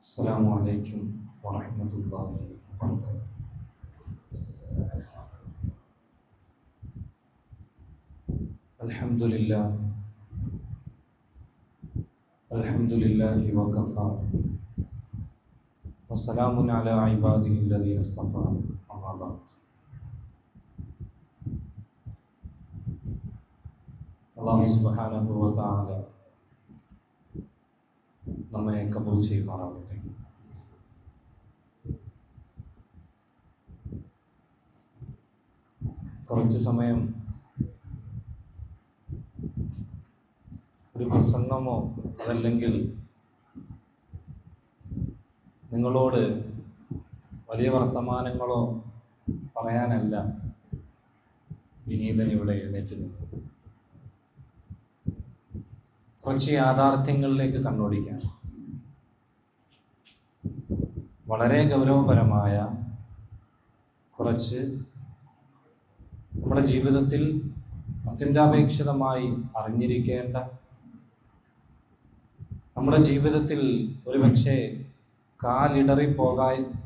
السلام عليكم ورحمة الله وبركاته. الحمد لله وكفى وسلام على عباده الذين اصطفى أما بعد. അല്ലാഹു സുബ്ഹാനഹു വ തആല നമ്മെ കബൂൽ ചെയ്യുമാറാവട്ടെ. കുറച്ച് സമയം ഒരു പ്രസംഗമോ അതല്ലെങ്കിൽ നിങ്ങളോട് വലിയ വർത്തമാനങ്ങളോ പറയാനല്ല വിനീതൻ ഇവിടെ എഴുന്നേറ്റ് നിന്നു. കുറച്ച് യാഥാർത്ഥ്യങ്ങളിലേക്ക് കണ്ണോടിക്കാൻ വളരെ ഗൗരവപരമായ കുറച്ച് നമ്മുടെ ജീവിതത്തിൽ അത്യന്താപേക്ഷിതമായി അറിഞ്ഞിരിക്കേണ്ട, നമ്മുടെ ജീവിതത്തിൽ ഒരുപക്ഷെ കാലിടറി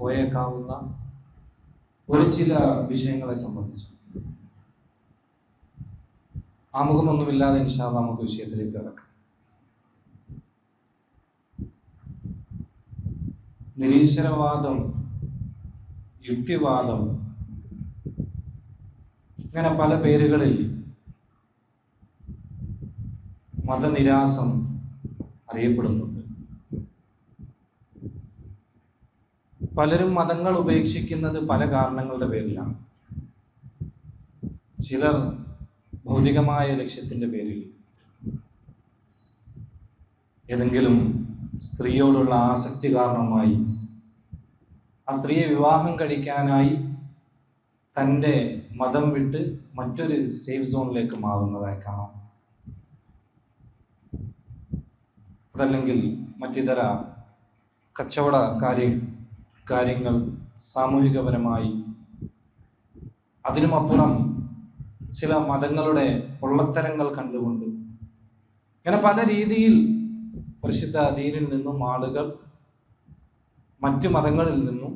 പോയേക്കാവുന്ന ഒരു ചില വിഷയങ്ങളെ സംബന്ധിച്ച് ആമുഖമൊന്നുമില്ലാതെ ഇൻഷാ അല്ലാഹ് നമുക്ക് വിഷയത്തിലേക്ക് കിടക്കാം. നിരീശ്വരവാദം, യുക്തിവാദം, ഇങ്ങനെ പല പേരുകളിൽ മതനിരാസം അറിയപ്പെടുന്നുണ്ട്. പലരും മതങ്ങൾ ഉപേക്ഷിക്കുന്നത് പല കാരണങ്ങളുടെ പേരിലാണ്. ചിലർ ഭൗതികമായ ലക്ഷ്യത്തിൻ്റെ പേരിൽ, ഏതെങ്കിലും സ്ത്രീയോടുള്ള ആസക്തി കാരണമായി ആ സ്ത്രീയെ വിവാഹം കഴിക്കാനായി തൻ്റെ മതം വിട്ട് മറ്റൊരു സേഫ് സോണിലേക്ക് മാറുന്നതായി കാണാം. അതല്ലെങ്കിൽ മറ്റിതര കച്ചവട കാര്യങ്ങൾ സാമൂഹികപരമായി, അതിനുമപ്പുറം ചില മതങ്ങളുടെ പൊള്ളത്തരങ്ങൾ കണ്ടുകൊണ്ട് ഇങ്ങനെ പല രീതിയിൽ പരിശുദ്ധ ദീനിൽ നിന്നും ആളുകൾ മറ്റു മതങ്ങളിൽ നിന്നും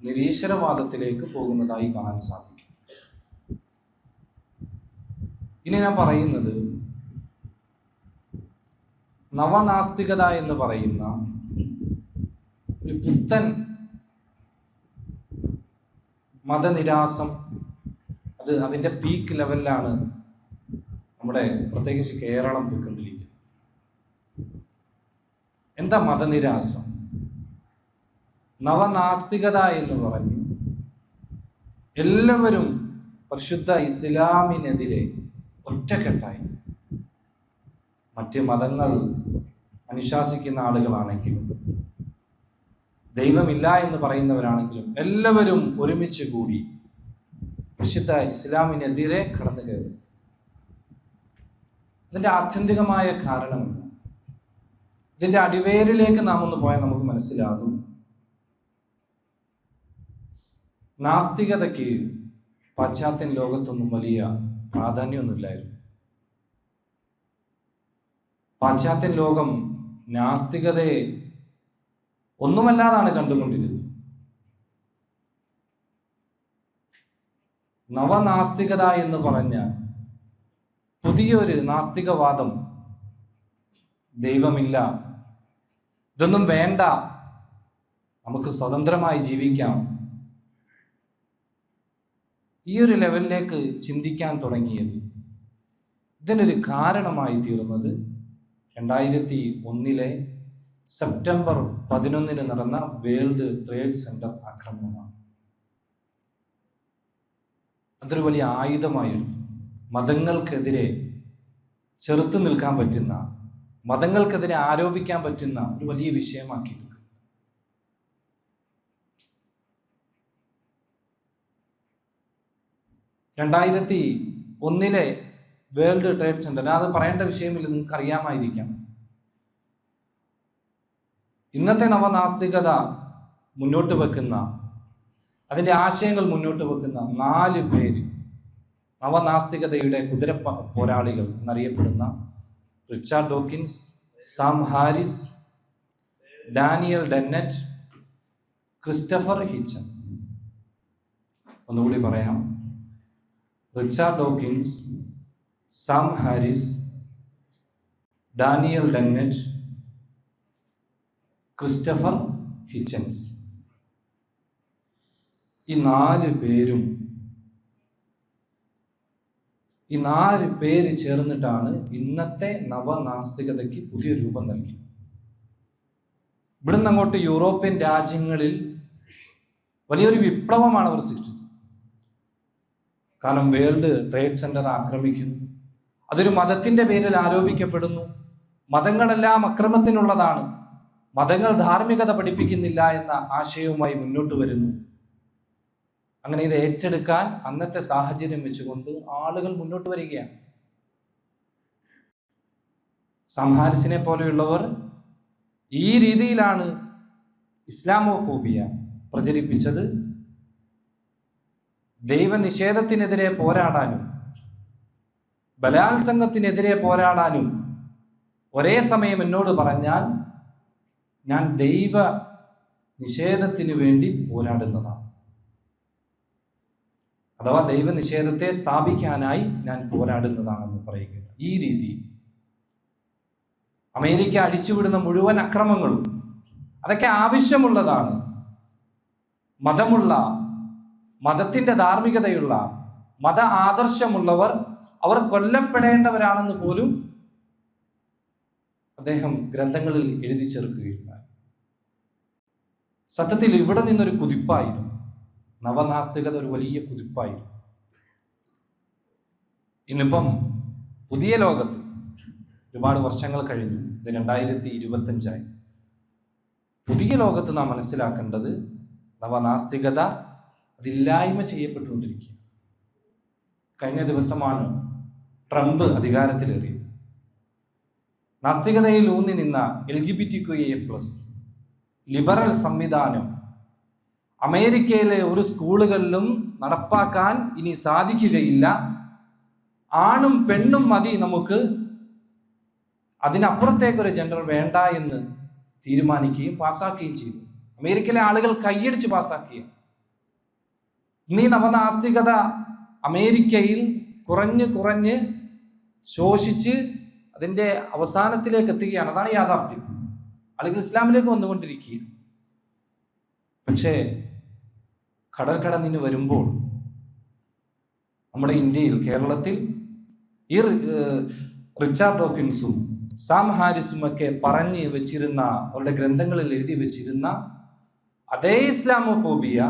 നിരീശ്വരവാദത്തിലേക്ക് പോകുന്നതായി കാണാൻ സാധിക്കും. ഇനി ഞാൻ പറയുന്നത് നവനാസ്തികത എന്ന് പറയുന്ന ഒരു പുത്തൻ മതനിരാസം, അതിൻ്റെ പീക്ക് ലെവലിലാണ് നമ്മുടെ പ്രത്യേകിച്ച് കേരളം പോയിക്കൊണ്ടിരിക്കുന്നത്. എന്താ മതനിരാസം? നവനാസ്തികത എന്ന് പറഞ്ഞ് എല്ലാവരും പരിശുദ്ധ ഇസ്ലാമിനെതിരെ ഒറ്റക്കെട്ടായി, മറ്റ് മതങ്ങൾ അനുശാസിക്കുന്ന ആളുകളാണെങ്കിലും ദൈവമില്ല എന്ന് പറയുന്നവരാണെങ്കിലും എല്ലാവരും ഒരുമിച്ച് കൂടി പരിശുദ്ധ ഇസ്ലാമിനെതിരെ കടന്നു കയറും. ഇതിൻ്റെ ആത്യന്തികമായ കാരണമുണ്ട്. ഇതിൻ്റെ അടിവേരിലേക്ക് നാം ഒന്ന് പോയാൽ നമുക്ക് മനസ്സിലാകും, നാസ്തികതയ്ക്ക് പാശ്ചാത്യൻ ലോകത്തൊന്നും വലിയ പ്രാധാന്യമൊന്നുമില്ലായിരുന്നു. പാശ്ചാത്യൻ ലോകം നാസ്തികതയെ ഒന്നുമല്ലാതാണ് കണ്ടുകൊണ്ടിരുന്നത്. നവനാസ്തികത എന്ന് പറഞ്ഞ പുതിയൊരു നാസ്തികവാദം, ദൈവമില്ല, ഇതൊന്നും വേണ്ട, നമുക്ക് സ്വതന്ത്രമായി ജീവിക്കാം, ഈ ഒരു ലെവലിലേക്ക് ചിന്തിക്കാൻ തുടങ്ങിയത്, ഇതിനൊരു കാരണമായി തീർന്നത് 2001 സെപ്റ്റംബർ 11 നടന്ന വേൾഡ് ട്രേഡ് സെന്റർ ആക്രമണമാണ്. അതൊരു വലിയ ആയുധമായി എടുത്തു. മതങ്ങൾക്കെതിരെ ചെറുത്തു നിൽക്കാൻ പറ്റുന്ന, മതങ്ങൾക്കെതിരെ ആരോപിക്കാൻ പറ്റുന്ന ഒരു വലിയ വിഷയമാക്കി. 2001 വേൾഡ് ട്രേഡ് സെന്റർ, അത് പറയേണ്ട വിഷയമില്ല, നിങ്ങൾക്ക് അറിയാമായിരിക്കാം. ഇന്നത്തെ നവനാസ്തികത മുന്നോട്ട് വെക്കുന്ന, അതിൻ്റെ ആശയങ്ങൾ മുന്നോട്ട് വെക്കുന്ന 4 പേര് നവനാസ്തികതയുടെ കുതിര പോരാളികൾ എന്നറിയപ്പെടുന്ന Richard Dawkins, Sam Harris, Daniel Dennett, Christopher Hitchen. ഒന്നുകൂടി പറയാം: Richard Dawkins, Sam Harris, Daniel Dennett, Christopher Hitchens. ഈ നാല് പേര് ചേർന്നിട്ടാണ് ഇന്നത്തെ നവനാസ്തികതയ്ക്ക് പുതിയ രൂപം നൽകി. ഇവിടുന്ന് അങ്ങോട്ട് യൂറോപ്യൻ രാജ്യങ്ങളിൽ വലിയൊരു വിപ്ലവമാണ് അവർ സൃഷ്ടിച്ചത്. കാരണം വേൾഡ് ട്രേഡ് സെന്റർ ആക്രമിക്കുന്നു, അതൊരു മതത്തിന്റെ പേരിൽ ആരോപിക്കപ്പെടുന്നു. മതങ്ങളെല്ലാം അക്രമത്തിനുള്ളതാണ്, മതങ്ങൾ ധാർമ്മികത പഠിപ്പിക്കുന്നില്ല എന്ന ആശയവുമായി മുന്നോട്ട് വരുന്നു. അങ്ങനെ ഇത് ഏറ്റെടുക്കാൻ അന്നത്തെ സാഹചര്യം വെച്ചുകൊണ്ട് ആളുകൾ മുന്നോട്ട് വരികയാണ്. സാം ഹാരിസിനെ പോലെയുള്ളവർ ഈ രീതിയിലാണ് ഇസ്ലാമോഫോബിയ പ്രചരിപ്പിച്ചത്. ദൈവനിഷേധത്തിനെതിരെ പോരാടാനും ബലാത്സംഗത്തിനെതിരെ പോരാടാനും ഒരേ സമയം എന്നോട് പറഞ്ഞാൽ ഞാൻ ദൈവ നിഷേധത്തിന് വേണ്ടി പോരാടുന്നതാണ്, അഥവാ ദൈവനിഷേധത്തെ സ്ഥാപിക്കാനായി ഞാൻ പോരാടുന്നതാണെന്ന് പറയുക. ഈ രീതി അമേരിക്ക അഴിച്ചുവിടുന്ന മുഴുവൻ അക്രമങ്ങളും അതൊക്കെ ആവശ്യമുള്ളതാണ്. മതത്തിന്റെ ധാർമ്മികതയുള്ള, മത ആദർശമുള്ളവർ അവർ കൊല്ലപ്പെടേണ്ടവരാണെന്ന് പോലും അദ്ദേഹം ഗ്രന്ഥങ്ങളിൽ എഴുതി ചേർക്കുകയുണ്ടായി. സത്യത്തിൽ ഇവിടെ നിന്നൊരു കുതിപ്പായിരുന്നു നവനാസ്തികത, ഒരു വലിയ കുതിപ്പായിരുന്നു. ഇന്നിപ്പം പുതിയ ലോകത്ത് ഒരുപാട് വർഷങ്ങൾ കഴിഞ്ഞു, ഇത് 2025 പുതിയ ലോകത്ത് നാം മനസ്സിലാക്കേണ്ടത് നവനാസ്തികത അതില്ലായ്മ ചെയ്യപ്പെട്ടുകൊണ്ടിരിക്കുക. കഴിഞ്ഞ ദിവസമാണ് ട്രംപ് അധികാരത്തിലേറിയത്. നാസ്തികതയിൽ ഊന്നി നിന്ന LGBTQIA+ ലിബറൽ സംവിധാനം അമേരിക്കയിലെ ഒരു സ്കൂളുകളിലും നടപ്പാക്കാൻ ഇനി സാധിക്കുകയില്ല. ആണും പെണ്ണും മതി നമുക്ക്, അതിനപ്പുറത്തേക്കൊരു ജെൻഡർ വേണ്ട എന്ന് തീരുമാനിക്കുകയും പാസ്സാക്കുകയും ചെയ്തു. അമേരിക്കയിലെ ആളുകൾ കൈയടിച്ച് പാസ്സാക്കിയ ഇന്നീ നവനാസ്തികത അമേരിക്കയിൽ കുറഞ്ഞ് ശോഷിച്ച് അതിൻ്റെ അവസാനത്തിലേക്ക് എത്തുകയാണ്. അതാണ് യാഥാർത്ഥ്യം. ആളുകൾ ഇസ്ലാമിലേക്ക് വന്നുകൊണ്ടിരിക്കുക. പക്ഷേ കടൽ കടന്നിന് വരുമ്പോൾ നമ്മുടെ ഇന്ത്യയിൽ, കേരളത്തിൽ ഈ റിച്ചാർഡ് ഡോക്കിൻസും സാം ഹാരിസും ഒക്കെ പറഞ്ഞു വെച്ചിരുന്ന, അവരുടെ ഗ്രന്ഥങ്ങളിൽ എഴുതി വെച്ചിരുന്ന അതേ ഇസ്ലാമോഫോബിയ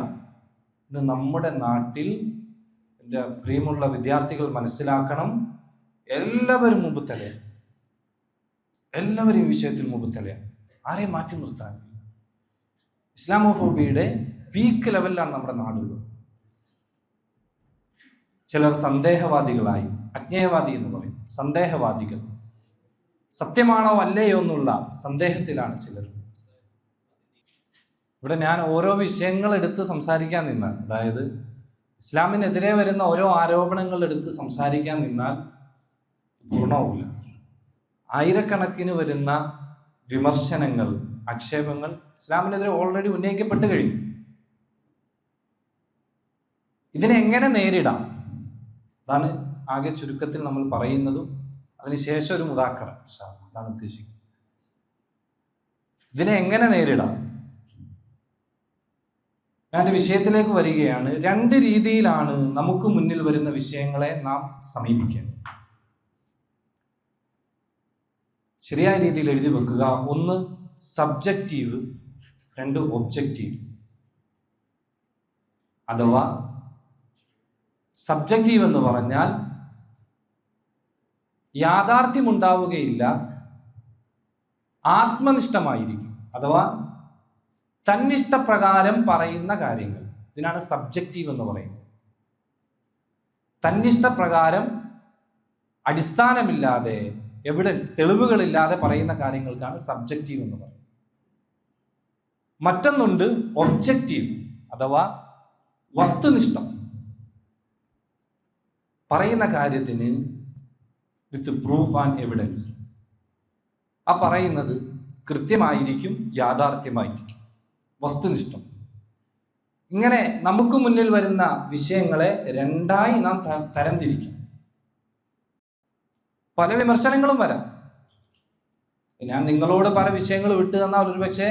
ഇന്ന് നമ്മുടെ നാട്ടിൽ, എൻ്റെ പ്രിയമുള്ള വിദ്യാർത്ഥികൾ മനസ്സിലാക്കണം, എല്ലാവരും മുമ്പത്തലയാണ്. എല്ലാവരും ഈ വിഷയത്തിൽ മുമ്പത്തലയാണ്. ആരെയും മാറ്റി നിർത്താൻ. ഇസ്ലാമോഫോബിയയുടെ പീക്ക് ലെവലിലാണ് നമ്മുടെ നാടുകൾ. ചിലർ സന്ദേഹവാദികളായി, അജ്ഞേയവാദി എന്ന് പറയും, സന്ദേഹവാദികൾ. സത്യമാണോ അല്ലയോ എന്നുള്ള സന്ദേഹത്തിലാണ് ചിലർ. ഇവിടെ ഞാൻ ഓരോ വിഷയങ്ങൾ എടുത്ത് സംസാരിക്കാൻ നിന്നാൽ, അതായത് ഇസ്ലാമിനെതിരെ വരുന്ന ഓരോ ആരോപണങ്ങൾ എടുത്ത് സംസാരിക്കാൻ നിന്നാൽ പൂർണ്ണവുമില്ല. ആയിരക്കണക്കിന് വരുന്ന വിമർശനങ്ങൾ, ആക്ഷേപങ്ങൾ ഇസ്ലാമിനെതിരെ ഓൾറെഡി ഉന്നയിക്കപ്പെട്ട് കഴിഞ്ഞു. ഇതിനെ എങ്ങനെ നേരിടാം, അതാണ് ആകെ ചുരുക്കത്തിൽ നമ്മൾ പറയുന്നതും. അതിനുശേഷം ഒരു മുദാക്കറ അതാണ് ഉദ്ദേശിക്കുന്നത്. ഇതിനെ എങ്ങനെ നേരിടാം? ഞാൻ വിഷയത്തിലേക്ക് വരികയാണ്. 2 രീതിയിലാണ് നമുക്ക് മുന്നിൽ വരുന്ന വിഷയങ്ങളെ നാം സമീപിക്കേണ്ടത്. ശരിയായ രീതിയിൽ എഴുതി വെക്കുക. 1 സബ്ജക്റ്റീവ്, 2 ഒബ്ജക്റ്റീവ്. അഥവാ സബ്ജക്റ്റീവ് എന്ന് പറഞ്ഞാൽ യാഥാർത്ഥ്യമുണ്ടാവുകയില്ല, ആത്മനിഷ്ഠമായിരിക്കും, അഥവാ തന്നിഷ്ടപ്രകാരം പറയുന്ന കാര്യങ്ങൾ. ഇതിനാണ് സബ്ജക്റ്റീവ് എന്ന് പറയുന്നത്. തന്നിഷ്ടപ്രകാരം അടിസ്ഥാനമില്ലാതെ, എവിഡൻസ്, തെളിവുകളില്ലാതെ പറയുന്ന കാര്യങ്ങൾക്കാണ് സബ്ജക്റ്റീവ് എന്ന് പറയുന്നത്. മറ്റൊന്നുണ്ട് ഒബ്ജക്റ്റീവ്, അഥവാ വസ്തുനിഷ്ഠം. പറയുന്ന കാര്യത്തിന് വിത്ത് പ്രൂഫ് ആൻഡ് എവിഡൻസ്. ആ പറയുന്നത് കൃത്യമായിരിക്കും, യാഥാർത്ഥ്യമായിരിക്കും, വസ്തുനിഷ്ഠം. ഇങ്ങനെ നമുക്ക് മുന്നിൽ വരുന്ന വിഷയങ്ങളെ രണ്ടായി നാം തരംതിരിക്കും. പല വിമർശനങ്ങളും വരാം. ഞാൻ നിങ്ങളോട് പല വിഷയങ്ങൾ വിട്ടു തന്നാൽ ഒരു പക്ഷേ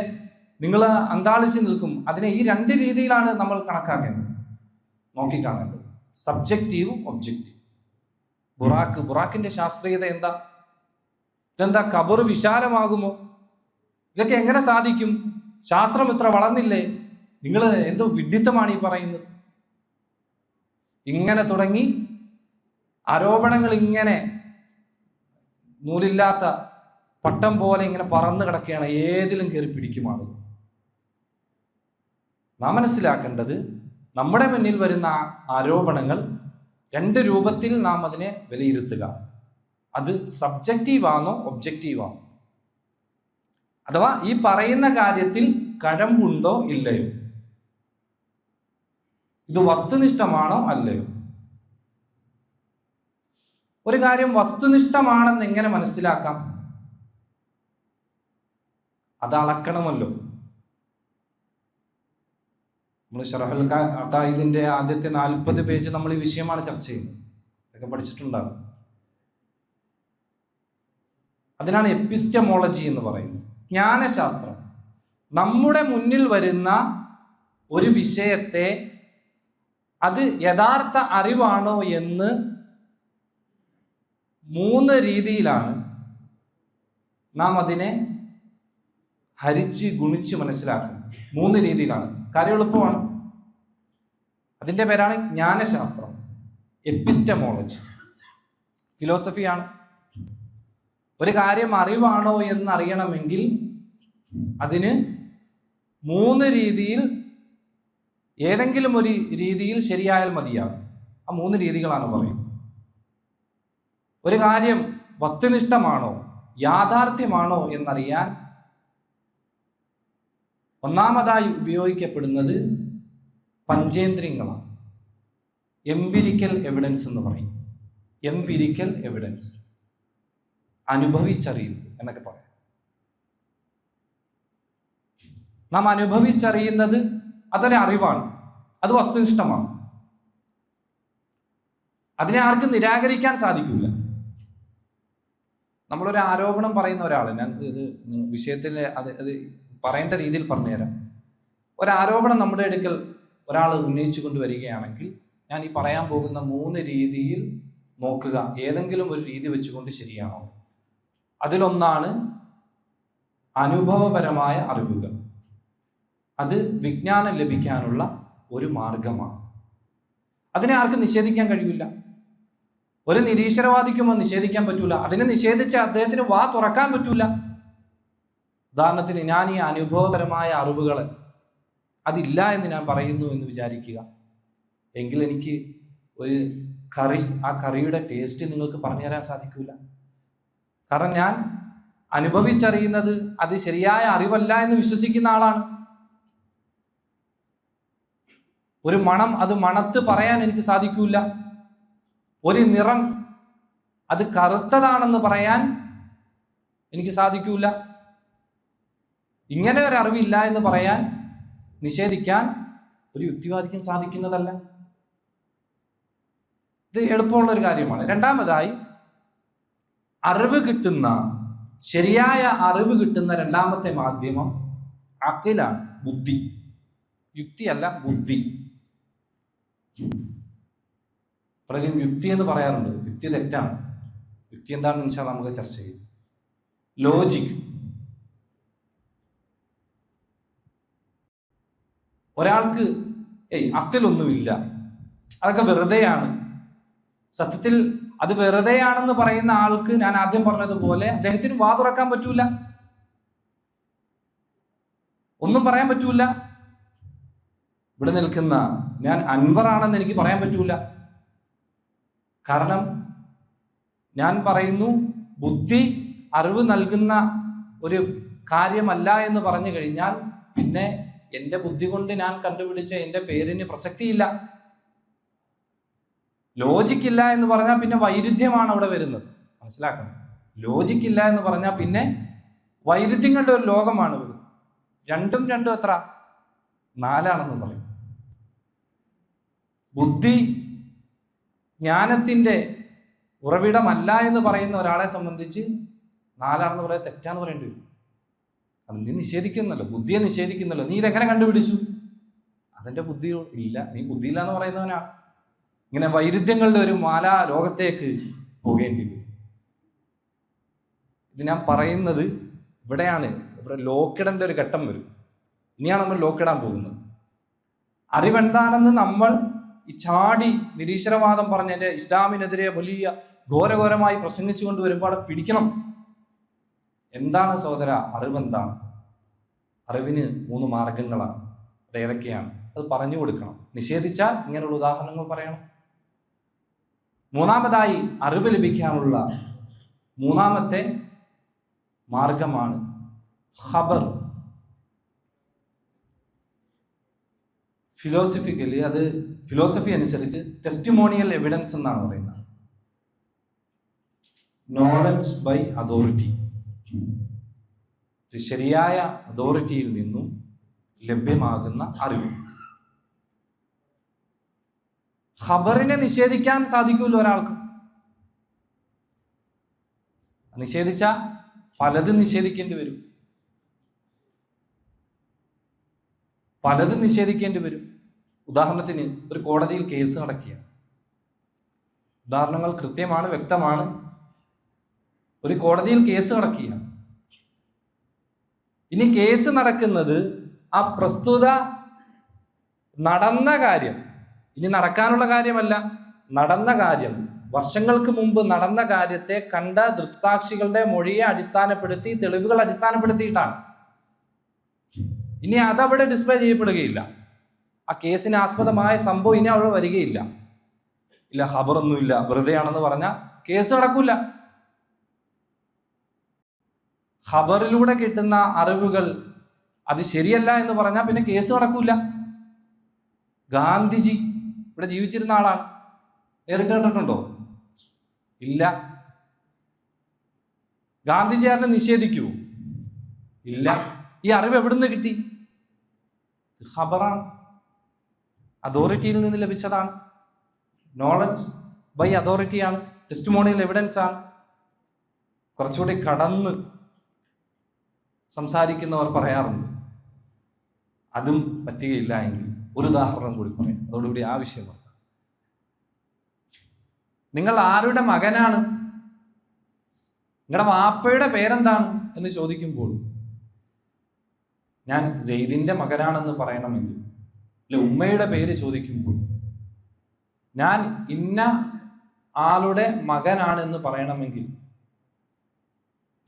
നിങ്ങൾ അന്താളിച്ച് നിൽക്കും. അതിനെ ഈ രണ്ട് രീതിയിലാണ് നമ്മൾ കണക്കാക്കേണ്ടത്, നോക്കിക്കാണേണ്ടത്. സബ്ജക്റ്റീവും ഒബ്ജക്റ്റീവും. ബുറാക്കിന്റെ ശാസ്ത്രീയത എന്താ? ഇതെന്താ ഖബർ വിശാലമാകുമോ? ഇതൊക്കെ എങ്ങനെ സാധിക്കും? ശാസ്ത്രം ഇത്ര വളർന്നില്ലേ? നിങ്ങൾ എന്തോ വിഡ്ഢിത്തമാണ് ഈ പറയുന്നത്. ഇങ്ങനെ തുടങ്ങി ആരോപണങ്ങൾ ഇങ്ങനെ നൂലില്ലാത്ത പട്ടം പോലെ ഇങ്ങനെ പറന്നു കിടക്കുകയാണ്. ഏതിലും കയറി പിടിക്കുമാണ്. നാം മനസ്സിലാക്കേണ്ടത്, നമ്മുടെ മുന്നിൽ വരുന്ന ആരോപണങ്ങൾ രണ്ട് രൂപത്തിൽ നാം അതിനെ വിലയിരുത്തുക. അത് സബ്ജക്റ്റീവാണോ ഒബ്ജക്റ്റീവാണോ, അഥവാ ഈ പറയുന്ന കാര്യത്തിൽ കഴമ്പുണ്ടോ ഇല്ലയോ, ഇത് വസ്തുനിഷ്ഠമാണോ അല്ലയോ. ഒരു കാര്യം വസ്തുനിഷ്ഠമാണെന്ന് എങ്ങനെ മനസ്സിലാക്കാം? അത് അളക്കണമല്ലോ. നമ്മൾ ശറഹുൽ അഖായിദിന്റെ ആദ്യത്തെ 40 പേജ് നമ്മൾ ഈ വിഷയമാണ് ചർച്ച ചെയ്യുന്നത്. ഇതൊക്കെ പഠിച്ചിട്ടുണ്ടാകും. അതിനാണ് എപ്പിസ്റ്റമോളജി എന്ന് പറയുന്നത്, ജ്ഞാനശാസ്ത്രം. നമ്മുടെ മുന്നിൽ വരുന്ന ഒരു വിഷയത്തെ അത് യഥാർത്ഥ അറിവാണോ എന്ന് 3 രീതിയിലാണ് നാം അതിനെ ഹരിച്ച് ഗുണിച്ച് മനസ്സിലാക്കുന്നത്. 3 രീതിയിലാണ്. കാര്യം എളുപ്പമാണ്. അതിൻ്റെ പേരാണ് ജ്ഞാനശാസ്ത്രം, എപ്പിസ്റ്റമോളജി. ഫിലോസഫിയാണ്. ഒരു കാര്യം അറിവാണോ എന്നറിയണമെങ്കിൽ അതിന് 3 രീതിയിൽ ഏതെങ്കിലും ഒരു രീതിയിൽ ശരിയായാൽ മതിയാകും. ആ 3 രീതികളാണ് പറയുന്നത്. ഒരു കാര്യം വസ്തുനിഷ്ഠമാണോ യാഥാർത്ഥ്യമാണോ എന്നറിയാൻ ഒന്നാമതായി ഉപയോഗിക്കപ്പെടുന്നത് പഞ്ചേന്ദ്രിയങ്ങളാണ്. എംപിരിക്കൽ എവിഡൻസ് എന്ന് പറയും. എംപിരിക്കൽ എവിഡൻസ്, അനുഭവിച്ചറിയുന്നത് എന്നൊക്കെ പറയാം. നാം അനുഭവിച്ചറിയുന്നത് അതൊരു അറിവാണ്, അത് വസ്തുനിഷ്ഠമാണ്. അതിനെ ആർക്കും നിരാകരിക്കാൻ സാധിക്കില്ല. നമ്മളൊരു ആരോപണം പറയുന്ന ഒരാൾ, ഞാൻ ഇത് വിഷയത്തിൽ അത് പറയേണ്ട രീതിയിൽ പറഞ്ഞുതരാം. ഒരാരോപണം നമ്മുടെ അടുക്കൽ ഒരാൾ ഉന്നയിച്ചു കൊണ്ടുവരികയാണെങ്കിൽ ഞാൻ ഈ പറയാൻ പോകുന്ന 3 രീതിയിൽ നോക്കുക, ഏതെങ്കിലും ഒരു രീതി വെച്ചുകൊണ്ട് ശരിയാണോ. അതിലൊന്നാണ് അനുഭവപരമായ അറിവുകൾ. അത് വിജ്ഞാനം ലഭിക്കാനുള്ള ഒരു മാർഗമാണ്. അതിനെ ആർക്കും നിഷേധിക്കാൻ കഴിയില്ല. ഒരു നിരീശ്വരവാദിക്കുമോ നിഷേധിക്കാൻ പറ്റൂല. അതിനെ നിഷേധിച്ച അദ്ദേഹത്തിന് വാ തുറക്കാൻ പറ്റൂല. ഉദാഹരണത്തിന്, ഞാൻ ഈ അനുഭവപരമായ അറിവുകൾ അതില്ല എന്ന് ഞാൻ പറയുന്നു എന്ന് വിചാരിക്കുക. എങ്കിൽ എനിക്ക് ഒരു കറി, ആ കറിയുടെ ടേസ്റ്റ് നിങ്ങൾക്ക് പറഞ്ഞു തരാൻ സാധിക്കില്ല. കാരണം ഞാൻ അനുഭവിച്ചറിയുന്നത് അത് ശരിയായ അറിവല്ല എന്ന് വിശ്വസിക്കുന്ന ആളാണ്. ഒരു മണം അത് മണത്ത് പറയാൻ എനിക്ക് സാധിക്കില്ല. ഒരു നിറം അത് കറുത്തതാണെന്ന് പറയാൻ എനിക്ക് സാധിക്കില്ല. ഇങ്ങനെ ഒരു അറിവില്ല എന്ന് പറയാൻ, നിഷേധിക്കാൻ ഒരു യുക്തിവാദിക്കും സാധിക്കുന്നതല്ല. ഇത് എളുപ്പമുള്ള ഒരു കാര്യമാണ്. രണ്ടാമതായി, അറിവ് കിട്ടുന്ന, ശരിയായ അറിവ് കിട്ടുന്ന രണ്ടാമത്തെ മാധ്യമം അഖിലാണ്, ബുദ്ധി. യുക്തിയല്ല, ബുദ്ധി. പലരും യുക്തി എന്ന് പറയാറുണ്ട്. യുക്തി തെറ്റാണ്. യുക്തി എന്താണെന്ന് വെച്ചാൽ നമുക്ക് ചർച്ച ചെയ്യും. ലോജിക്. ഒരാൾക്ക് അക്കലൊന്നുമില്ല, അതൊക്കെ വെറുതെയാണ്. സത്യത്തിൽ അത് വെറുതെയാണെന്ന് പറയുന്ന ആൾക്ക് ഞാൻ ആദ്യം പറഞ്ഞതുപോലെ അദ്ദേഹത്തിന് വാ തുറക്കാൻ പറ്റൂല, ഒന്നും പറയാൻ പറ്റൂല. ഇവിടെ നിൽക്കുന്ന ഞാൻ അൻവറാണെന്ന് എനിക്ക് പറയാൻ പറ്റൂല. കാരണം ഞാൻ പറയുന്നു ബുദ്ധി അറിവ് നൽകുന്ന ഒരു കാര്യമല്ല എന്ന് പറഞ്ഞു കഴിഞ്ഞാൽ പിന്നെ എൻ്റെ ബുദ്ധി കൊണ്ട് ഞാൻ കണ്ടുപിടിച്ച എൻ്റെ പേരിന് പ്രസക്തിയില്ല. ലോജിക്കില്ല എന്ന് പറഞ്ഞാൽ പിന്നെ വൈരുദ്ധ്യമാണ് അവിടെ വരുന്നത്. മനസ്സിലാക്കണം. ലോജിക്കില്ല എന്ന് പറഞ്ഞാൽ പിന്നെ വൈരുദ്ധ്യങ്ങളുടെ ഒരു ലോകമാണ് ഇത്. രണ്ടും എത്ര? 4 പറയും. ബുദ്ധി ജ്ഞാനത്തിൻ്റെ ഉറവിടമല്ല എന്ന് പറയുന്ന ഒരാളെ സംബന്ധിച്ച് 4 പറയാൻ തെറ്റാന്ന് പറയേണ്ടി വരും. അത് നീ നിഷേധിക്കുന്നല്ലോ, ബുദ്ധിയെ നിഷേധിക്കുന്നല്ലോ. നീ ഇതെങ്ങനെ കണ്ടുപിടിച്ചു? അതിൻ്റെ ബുദ്ധി ഇല്ല, നീ ബുദ്ധിയില്ല എന്ന് പറയുന്നവനാണ്. ഇങ്ങനെ വൈരുദ്ധ്യങ്ങളുടെ ഒരു മാലാ ലോകത്തേക്ക് പോകേണ്ടി വരും. ഇത് ഞാൻ പറയുന്നത് ഇവിടെയാണ്. ഇവിടെ ലോക്കിടേണ്ട ഒരു ഘട്ടം വരും. ഇനിയാണ് നമ്മൾ ലോക്കിടാൻ പോകുന്നത്. അറിവെന്താണെന്ന് നമ്മൾ ഈ ചാടി നിരീശ്വരവാദം പറഞ്ഞ എൻ്റെ ഇസ്ലാമിനെതിരെ വലിയ ഘോരഘോരമായി പ്രസംഗിച്ചു കൊണ്ട് വരുമ്പോൾ അവിടെ പിടിക്കണം. എന്താണ് സഹോദര അറിവെന്താണ്? അറിവിന് 3 മാർഗങ്ങളാണ്. അത് ഏതൊക്കെയാണ്? അത് പറഞ്ഞു കൊടുക്കണം. നിഷേധിച്ചാൽ ഇങ്ങനെയുള്ള ഉദാഹരണങ്ങൾ പറയണം. മൂന്നാമതായി അറിവ് ലഭിക്കാനുള്ള 3ാമത്തെ മാർഗമാണ് ഖബർ. ഫിലോസഫിക്കലി അത് ഫിലോസഫി അനുസരിച്ച് ടെസ്റ്റിമോണിയൽ എവിഡൻസ് എന്നാണ് പറയുന്നത്. Knowledge by authority. ശരിയായ അതോറിറ്റിയിൽ നിന്നും ലഭ്യമാകുന്ന അറിവ്. ഖബറിനെ നിഷേധിക്കാൻ സാധിക്കുമല്ലോ ഒരാൾക്ക്. നിഷേധിച്ചാൽ പലതും നിഷേധിക്കേണ്ടി വരും. ഉദാഹരണത്തിന് ഒരു കോടതിയിൽ കേസ് നടക്കുക. ഉദാഹരണങ്ങൾ കൃത്യമാണ്, വ്യക്തമാണ്. ഒരു കോടതിയിൽ കേസ് നടക്കുക. ഇനി കേസ് നടക്കുന്നത് ആ പ്രസ്തുത നടന്ന കാര്യം, ഇനി നടക്കാനുള്ള കാര്യമല്ല, നടന്ന കാര്യം, വർഷങ്ങൾക്ക് മുമ്പ് നടന്ന കാര്യത്തെ കണ്ട ദൃക്സാക്ഷികളുടെ മൊഴിയെ അടിസ്ഥാനപ്പെടുത്തി, തെളിവുകൾ അടിസ്ഥാനപ്പെടുത്തിയിട്ടാണ്. ഇനി അതവിടെ ഡിസ്പ്ലേ ചെയ്യപ്പെടുകയില്ല. ആ കേസിന് ആസ്പദമായ സംഭവം ഇനി അവിടെ വരികയില്ല. ഇല്ല, ഖബറൊന്നുമില്ല, വെറുതെയാണെന്ന് പറഞ്ഞാൽ കേസ് നടക്കൂല. ഖബറിലൂടെ കിട്ടുന്ന അറിവുകൾ അത് ശരിയല്ല എന്ന് പറഞ്ഞാൽ പിന്നെ കേസ് നടക്കൂല. ഗാന്ധിജി ഇവിടെ ജീവിച്ചിരുന്ന ആളാണ്. നേരിട്ട് കണ്ടിട്ടുണ്ടോ? ഇല്ല. ഗാന്ധിജിയാരനെ നിഷേധിക്കൂ? ഇല്ല. ഈ അറിവ് എവിടുന്ന് കിട്ടി? ഖബറാണ്, അതോറിറ്റിയിൽ നിന്ന് ലഭിച്ചതാണ്. നോളജ് ബൈ അതോറിറ്റിയാണ്, ടെസ്റ്റിമോണിയൽ എവിഡൻസ് ആണ്. കുറച്ചുകൂടി കടന്ന് സംസാരിക്കുന്നവർ പറയാറുണ്ട്. അതും പറ്റുകയില്ല എങ്കിൽ ഒരു ഉദാഹരണം കൂടി പറയാം, അതോടുകൂടി ആവശ്യം വന്നു. നിങ്ങൾ ആരുടെ മകനാണ്? നിങ്ങളുടെ വാപ്പയുടെ പേരെന്താണ് എന്ന് ചോദിക്കുമ്പോൾ ഞാൻ സെയ്ദിന്റെ മകനാണെന്ന് പറയണമെങ്കിൽ, അല്ലെ ഉമ്മയുടെ പേര് ചോദിക്കുമ്പോൾ ഞാൻ ഇന്ന ആളുടെ മകനാണെന്ന് പറയണമെങ്കിൽ,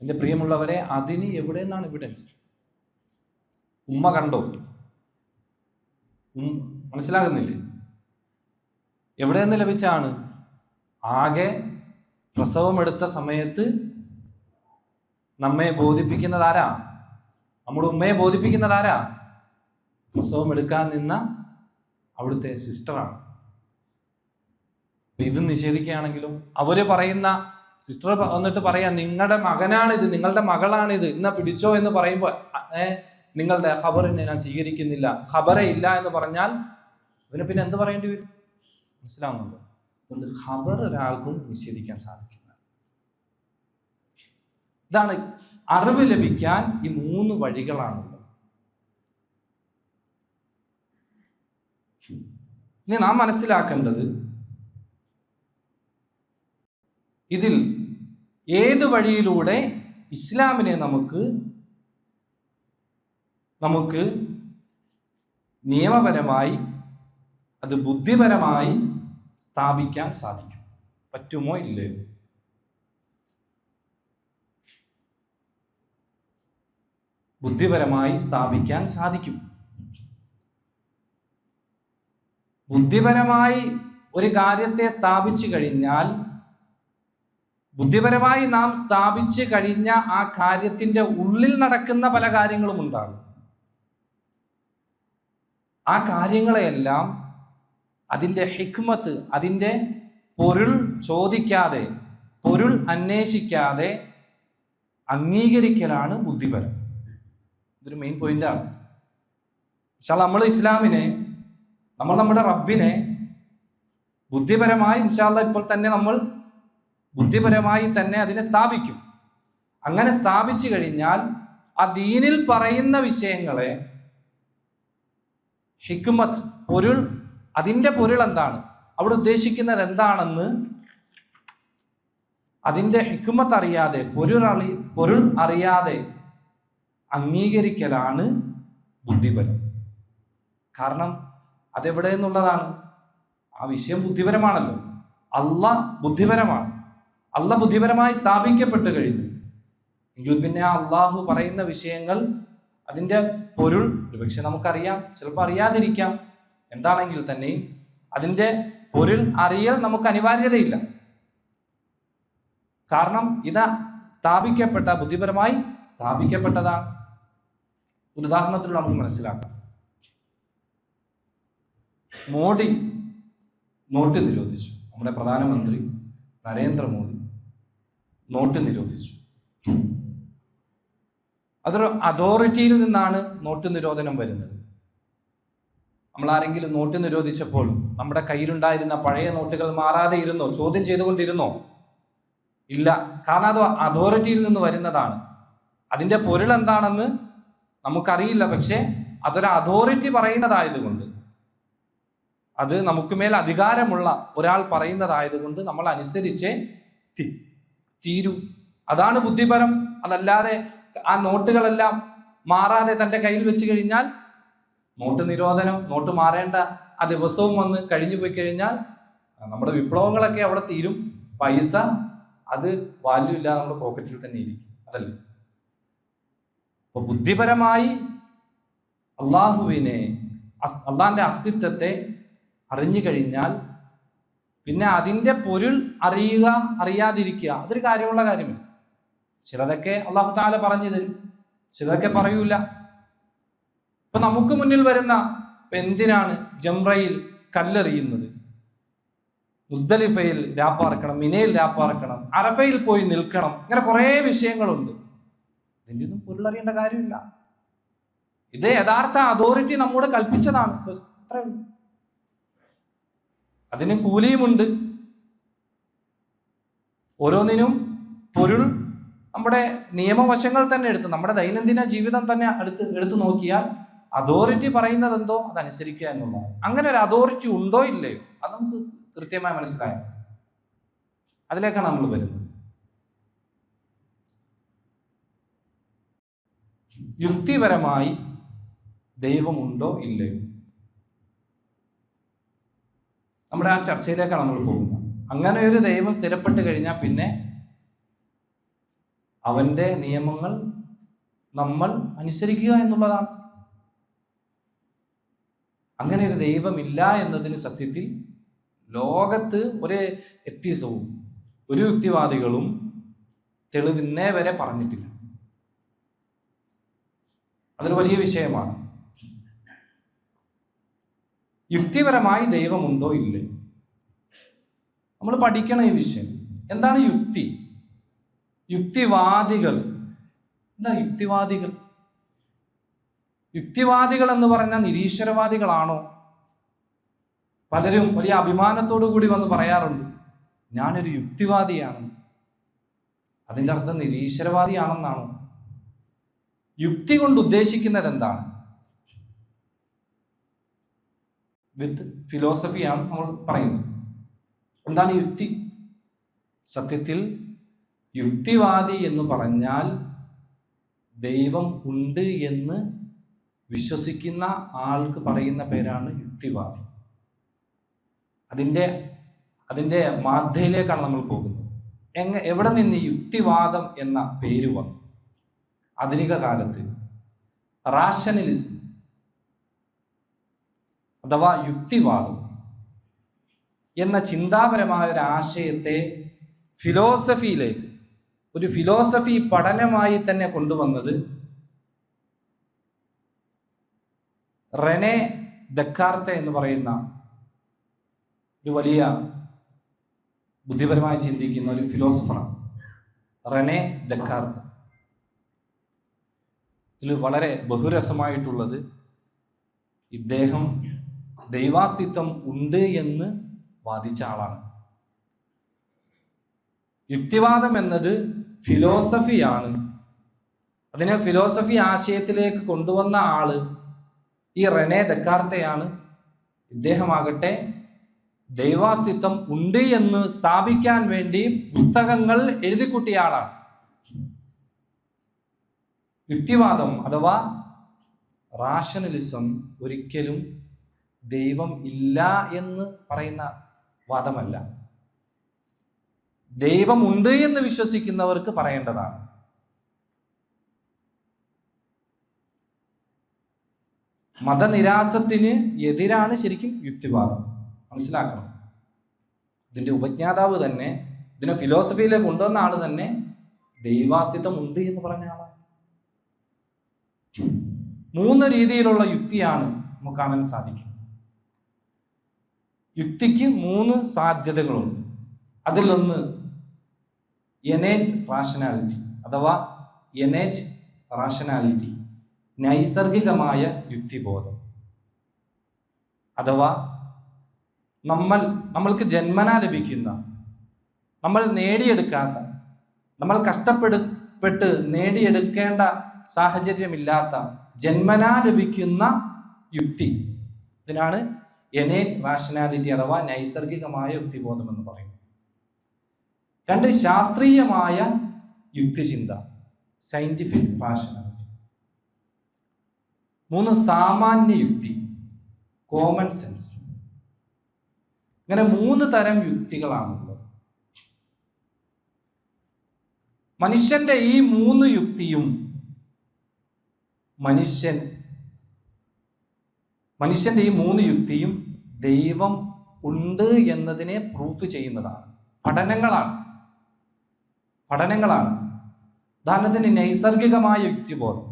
എൻ്റെ പ്രിയമുള്ളവരെ, അതിന് എവിടെ നിന്നാണ് എവിഡൻസ്? ഉമ്മ കണ്ടോ? മനസ്സിലാകുന്നില്ലേ? എവിടെ നിന്ന് ലഭിച്ചാണ്? ആകെ പ്രസവമെടുത്ത സമയത്ത് നമ്മെ ബോധിപ്പിക്കുന്നതാരാ? നമ്മുടെ ഉമ്മയെ ബോധിപ്പിക്കുന്നതാരാ? പ്രസവം എടുക്കാൻ നിന്ന അവിടുത്തെ സിസ്റ്ററാണ്. ഇത് നിഷേധിക്കുകയാണെങ്കിലും അവര് പറയുന്ന സിസ്റ്റർ വന്നിട്ട് പറയാം, നിങ്ങളുടെ മകനാണിത്, നിങ്ങളുടെ മകളാണിത്, ഇന്ന പിടിച്ചോ എന്ന് പറയുമ്പോൾ നിങ്ങളുടെ ഖബറിനെ ഞാൻ സ്വീകരിക്കുന്നില്ല, ഖബറേ ഇല്ല എന്ന് പറഞ്ഞാൽ അവന് പിന്നെ എന്ത് പറയേണ്ടി വരും? മനസ്സിലാവുന്നുണ്ടോ? അതുകൊണ്ട് ഖബർ ഒരാൾക്കും നിഷേധിക്കാൻ സാധിക്കില്ല. ഇതാണ് അറിവ് ലഭിക്കാൻ ഈ 3 വഴികളാണുള്ളത്. ഇനി നാം മനസ്സിലാക്കേണ്ടത്, ഇതിൽ ഏത് വഴിയിലൂടെ ഇസ്ലാമിനെ നമുക്ക് നിയമപരമായി, അത് ബുദ്ധിപരമായി സ്ഥാപിക്കാൻ സാധിക്കും. പറ്റുമോ ഇല്ലയോ? ബുദ്ധിപരമായി സ്ഥാപിക്കാൻ സാധിക്കും. ബുദ്ധിപരമായി ഒരു കാര്യത്തെ സ്ഥാപിച്ചു കഴിഞ്ഞാൽ, ബുദ്ധിപരമായി നാം സ്ഥാപിച്ചു കഴിഞ്ഞ ആ കാര്യത്തിൻ്റെ ഉള്ളിൽ നടക്കുന്ന പല കാര്യങ്ങളും ഉണ്ടാകും. ആ കാര്യങ്ങളെയെല്ലാം അതിൻ്റെ ഹിക്മത്ത്, അതിൻ്റെ പൊരുൾ ചോദിക്കാതെ, പൊരുൾ അന്വേഷിക്കാതെ അംഗീകരിക്കലാണ് ബുദ്ധിപരം. ഇതൊരു മെയിൻ പോയിന്റാണ്. പക്ഷേ നമ്മൾ ഇസ്ലാമിനെ, നമ്മൾ നമ്മുടെ റബ്ബിനെ ബുദ്ധിപരമായി ഇൻഷാല്ലാ ഇപ്പോൾ തന്നെ നമ്മൾ ബുദ്ധിപരമായി തന്നെ അതിനെ സ്ഥാപിക്കും. അങ്ങനെ സ്ഥാപിച്ചു കഴിഞ്ഞാൽ ആ ദീനിൽ പറയുന്ന വിഷയങ്ങളെ ഹിക്മത്ത്, പൊരുൾ, അതിൻ്റെ പൊരുൾ എന്താണ്, അവിടെ ഉദ്ദേശിക്കുന്നത് എന്താണെന്ന് അതിൻ്റെ ഹിക്മത്ത് അറിയാതെ, പൊരുൾ അറിയാതെ അംഗീകരിക്കലാണ് ബുദ്ധിപരം. കാരണം അതെവിടെ നിന്നുള്ളതാണ്? ആ വിഷയം ബുദ്ധിപരമാണല്ലോ. അള്ളാഹ് ബുദ്ധിപരമാണ്. അള്ളാഹ് ബുദ്ധിപരമായി സ്ഥാപിക്കപ്പെട്ടു കഴിഞ്ഞു എങ്കിൽ പിന്നെ ആ അള്ളാഹു പറയുന്ന വിഷയങ്ങൾ, അതിൻ്റെ പൊരുൾ ഒരുപക്ഷെ നമുക്കറിയാം, ചിലപ്പോൾ അറിയാതിരിക്കാം. എന്താണെങ്കിൽ തന്നെയും അതിൻ്റെ പൊരുൾ അറിയൽ നമുക്ക് അനിവാര്യതയില്ല. കാരണം ഇത് സ്ഥാപിക്കപ്പെട്ട, ബുദ്ധിപരമായി സ്ഥാപിക്കപ്പെട്ടതാണ്. ഒരു ഉദാഹരണത്തിൽ നമുക്ക് മനസ്സിലാക്കാം. മോഡി നോട്ട് നിരോധിച്ചു. നമ്മുടെ പ്രധാനമന്ത്രി നരേന്ദ്രമോദി നോട്ട് നിരോധിച്ചു. അതൊരു അതോറിറ്റിയിൽ നിന്നാണ് നോട്ട് നിരോധനം വരുന്നത്. നമ്മൾ ആരെങ്കിലും നോട്ട് നിരോധിച്ചപ്പോൾ നമ്മുടെ കയ്യിലുണ്ടായിരുന്ന പഴയ നോട്ടുകൾ മാറാതെ ഇരുന്നോ? ചോദ്യം ചെയ്തുകൊണ്ടിരുന്നോ? ഇല്ല. കാരണം അത് അതോറിറ്റിയിൽ നിന്ന് വരുന്നതാണ്. അതിൻ്റെ പൊരുൾ എന്താണെന്ന് നമുക്കറിയില്ല. പക്ഷേ അതൊരു അതോറിറ്റി പറയുന്നതായതുകൊണ്ട്, അത് നമുക്ക് മേൽ അധികാരമുള്ള ഒരാൾ പറയുന്നതായതുകൊണ്ട് നമ്മൾ അനുസരിച്ചേ തീരൂ. അതാണ് ബുദ്ധിപരം. അതല്ലാതെ ആ നോട്ടുകളെല്ലാം മാറാതെ തൻ്റെ കയ്യിൽ വെച്ച് കഴിഞ്ഞാൽ, നോട്ട് നിരോധനം, നോട്ട് മാറേണ്ട ആ ദിവസവും വന്ന് കഴിഞ്ഞു പോയി കഴിഞ്ഞാൽ നമ്മുടെ വിപ്ലവങ്ങളൊക്കെ അവിടെ തീരും. പൈസ അത് വാല്യൂ ഇല്ല, നമ്മുടെ പോക്കറ്റിൽ തന്നെ ഇരിക്കും. അതല്ലേ? അപ്പൊ ബുദ്ധിപരമായി അള്ളാഹുവിനെ, അള്ളാഹിന്റെ അസ്തിത്വത്തെ അറിഞ്ഞു കഴിഞ്ഞാൽ പിന്നെ അതിൻ്റെ പൊരുൾ അറിയുക, അറിയാതിരിക്കുക, അതൊരു കാര്യമുള്ള കാര്യമില്ല. ചിലതൊക്കെ അള്ളാഹു തആല പറഞ്ഞു തരും, ചിലതൊക്കെ പറയൂല. ഇപ്പൊ നമുക്ക് മുന്നിൽ വരുന്ന, എന്തിനാണ് ജംറയിൽ കല്ലെറിയുന്നത്? മുസ്ദലിഫയിൽ രാപ്പാർക്കണം, മിനയിൽ രാപ്പാർക്കണം, അറഫയിൽ പോയി നിൽക്കണം, ഇങ്ങനെ കുറേ വിഷയങ്ങളുണ്ട്. ഇതിൻ്റെ ഒന്നും പൊരുളറിയേണ്ട കാര്യമില്ല. ഇത് യഥാർത്ഥ അതോറിറ്റി നമ്മോട് കൽപ്പിച്ചതാണ്. അത്രേ ഉള്ളൂ. അതിന് കൂലിയുമുണ്ട്. ഓരോന്നിനും പൊരുൾ നമ്മുടെ നിയമവശങ്ങൾ തന്നെ എടുത്ത്, നമ്മുടെ ദൈനംദിന ജീവിതം തന്നെ എടുത്തു നോക്കിയാൽ അതോറിറ്റി പറയുന്നത് എന്തോ അതനുസരിക്കുക എന്നുള്ളതാണ്. അങ്ങനെ ഒരു അതോറിറ്റി ഉണ്ടോ ഇല്ലയോ അത് നമുക്ക് കൃത്യമായി മനസ്സിലായോ? അതിലേക്കാണ് നമ്മൾ വരുന്നത്. യുക്തിപരമായി ദൈവമുണ്ടോ ഇല്ലയോ, നമ്മുടെ ആ ചർച്ചയിലേക്കാണ് നമ്മൾ പോകുന്നത്. അങ്ങനെ ഒരു ദൈവം സ്ഥിരപ്പെട്ട് കഴിഞ്ഞാൽ പിന്നെ അവന്റെ നിയമങ്ങൾ നമ്മൾ അനുസരിക്കുക എന്നുള്ളതാണ്. അങ്ങനെ ഒരു ദൈവമില്ല എന്നതിന് സത്യത്തിൽ ലോകത്ത് ഒരു എത്തിസവും ഒരു യുക്തിവാദികളും തെളിവിന്നേ വരെ പറഞ്ഞിട്ടില്ല. അതൊരു വലിയ വിഷയമാണ്. യുക്തിപരമായി ദൈവമുണ്ടോ ഇല്ലേ, നമ്മൾ പഠിക്കണം ഈ വിഷയം. എന്താണ് യുക്തി? യുക്തിവാദികൾ എന്താ? യുക്തിവാദികൾ എന്ന് പറഞ്ഞാൽ നിരീശ്വരവാദികളാണോ? പലരും വലിയ അഭിമാനത്തോടു കൂടി വന്ന് പറയാറുണ്ട്, ഞാനൊരു യുക്തിവാദിയാണ്. അതിൻ്റെ അർത്ഥം നിരീശ്വരവാദിയാണെന്നാണോ? യുക്തി കൊണ്ട് ഉദ്ദേശിക്കുന്നത് എന്താണ്? വിത്ത് ഫിലോസഫിയാണ് നമ്മൾ പറയുന്നത്. എന്താണ് യുക്തി? സത്യത്തിൽ യുക്തിവാദി എന്ന് പറഞ്ഞാൽ ദൈവം ഉണ്ട് എന്ന് വിശ്വസിക്കുന്ന ആൾക്ക് പറയുന്ന പേരാണ് യുക്തിവാദി. അതിൻ്റെ മാധ്യയിലേക്കാണ് നമ്മൾ പോകുന്നത്. എവിടെ നിന്ന് ഈ യുക്തിവാദം എന്ന പേര് വന്നു? ആധുനിക കാലത്ത് റാഷണലിസം അഥവാ യുക്തിവാദം എന്ന ചിന്താപരമായ ഒരു ആശയത്തെ ഫിലോസഫിയിലേക്ക്, ഒരു ഫിലോസഫി പഠനമായി തന്നെ കൊണ്ടുവന്നത് റെനെ ദെക്കാർത്തെ എന്ന് പറയുന്ന ഒരു വലിയ ബുദ്ധിപരമായി ചിന്തിക്കുന്ന ഒരു ഫിലോസഫറാണ് റെനെ ദെക്കാർത്ത്. ഇതിൽ വളരെ ബഹുരസമായിട്ടുള്ളത്, ഇദ്ദേഹം ദൈവാസ്തിത്വം ഉണ്ട് എന്ന് വാദിച്ച ആളാണ്. യുക്തിവാദം എന്നത് ഫിലോസഫിയാണ്. അതിനെ ഫിലോസഫി ആശയത്തിലേക്ക് കൊണ്ടുവന്ന ആള് ഈ റെനെ ദെക്കാർത്തയാണ്. ഇദ്ദേഹമാകട്ടെ ദൈവാസ്തിത്വം ഉണ്ട് എന്ന് സ്ഥാപിക്കാൻ വേണ്ടി പുസ്തകങ്ങൾ എഴുതിക്കൂട്ടിയ ആളാണ്. യുക്തിവാദം അഥവാ റാഷണലിസം ഒരിക്കലും ദൈവം ഇല്ല എന്ന് പറയുന്ന വാദമല്ല. ദൈവം ഉണ്ട് എന്ന് വിശ്വസിക്കുന്നവർക്ക് പറയേണ്ടതാണ്. മതനിരാസത്തിന് എതിരാണ് ശരിക്കും യുക്തിവാദം. മനസ്സിലാക്കണം. ഇതിന്റെ ഉപജ്ഞാതാവ് തന്നെ, ഇതിനെ ഫിലോസഫിയിലേക്ക് കൊണ്ടുവന്ന ആള് തന്നെ ദൈവാസ്തിത്വം ഉണ്ട് എന്ന് പറഞ്ഞ ആളാണ്. 3 രീതിയിലുള്ള യുക്തിയാണ് നമുക്ക് കാണാൻ സാധിക്കും. യുക്തിക്ക് 3 സാധ്യതകളുണ്ട്. അതിലൊന്ന് എനേറ്റ് റാഷണാലിറ്റി അഥവാ എനേറ്റ് റാഷണാലിറ്റി, നൈസർഗികമായ യുക്തിബോധം. അഥവാ നമ്മൾക്ക് ജന്മനാ ലഭിക്കുന്ന, നമ്മൾ നേടിയെടുക്കാത്ത, നമ്മൾ കഷ്ടപ്പെട്ട് നേടിയെടുക്കേണ്ട സാഹചര്യമില്ലാത്ത ജന്മനാ ലഭിക്കുന്ന യുക്തി, ഇതിനാണ് എനേറ്റ് റാഷണാലിറ്റി അഥവാ നൈസർഗികമായ യുക്തിബോധം എന്ന് പറയും. 2 ശാസ്ത്രീയമായ യുക്തിചിന്ത, സയന്റിഫിക് റാഷണാലിറ്റി. 3 സാമാന്യ യുക്തി, കോമൺ സെൻസ്. ഇങ്ങനെ 3 തരം യുക്തികളാണുള്ളത്. മനുഷ്യന്റെ ഈ 3 യുക്തിയും മനുഷ്യന്റെ ഈ 3 യുക്തിയും ദൈവം ഉണ്ട് എന്നതിനെ പ്രൂഫ് ചെയ്യുന്നതാണ്. പഠനങ്ങളാണ്. ഉദാഹരണത്തിന് നൈസർഗികമായ യുക്തിബോധം.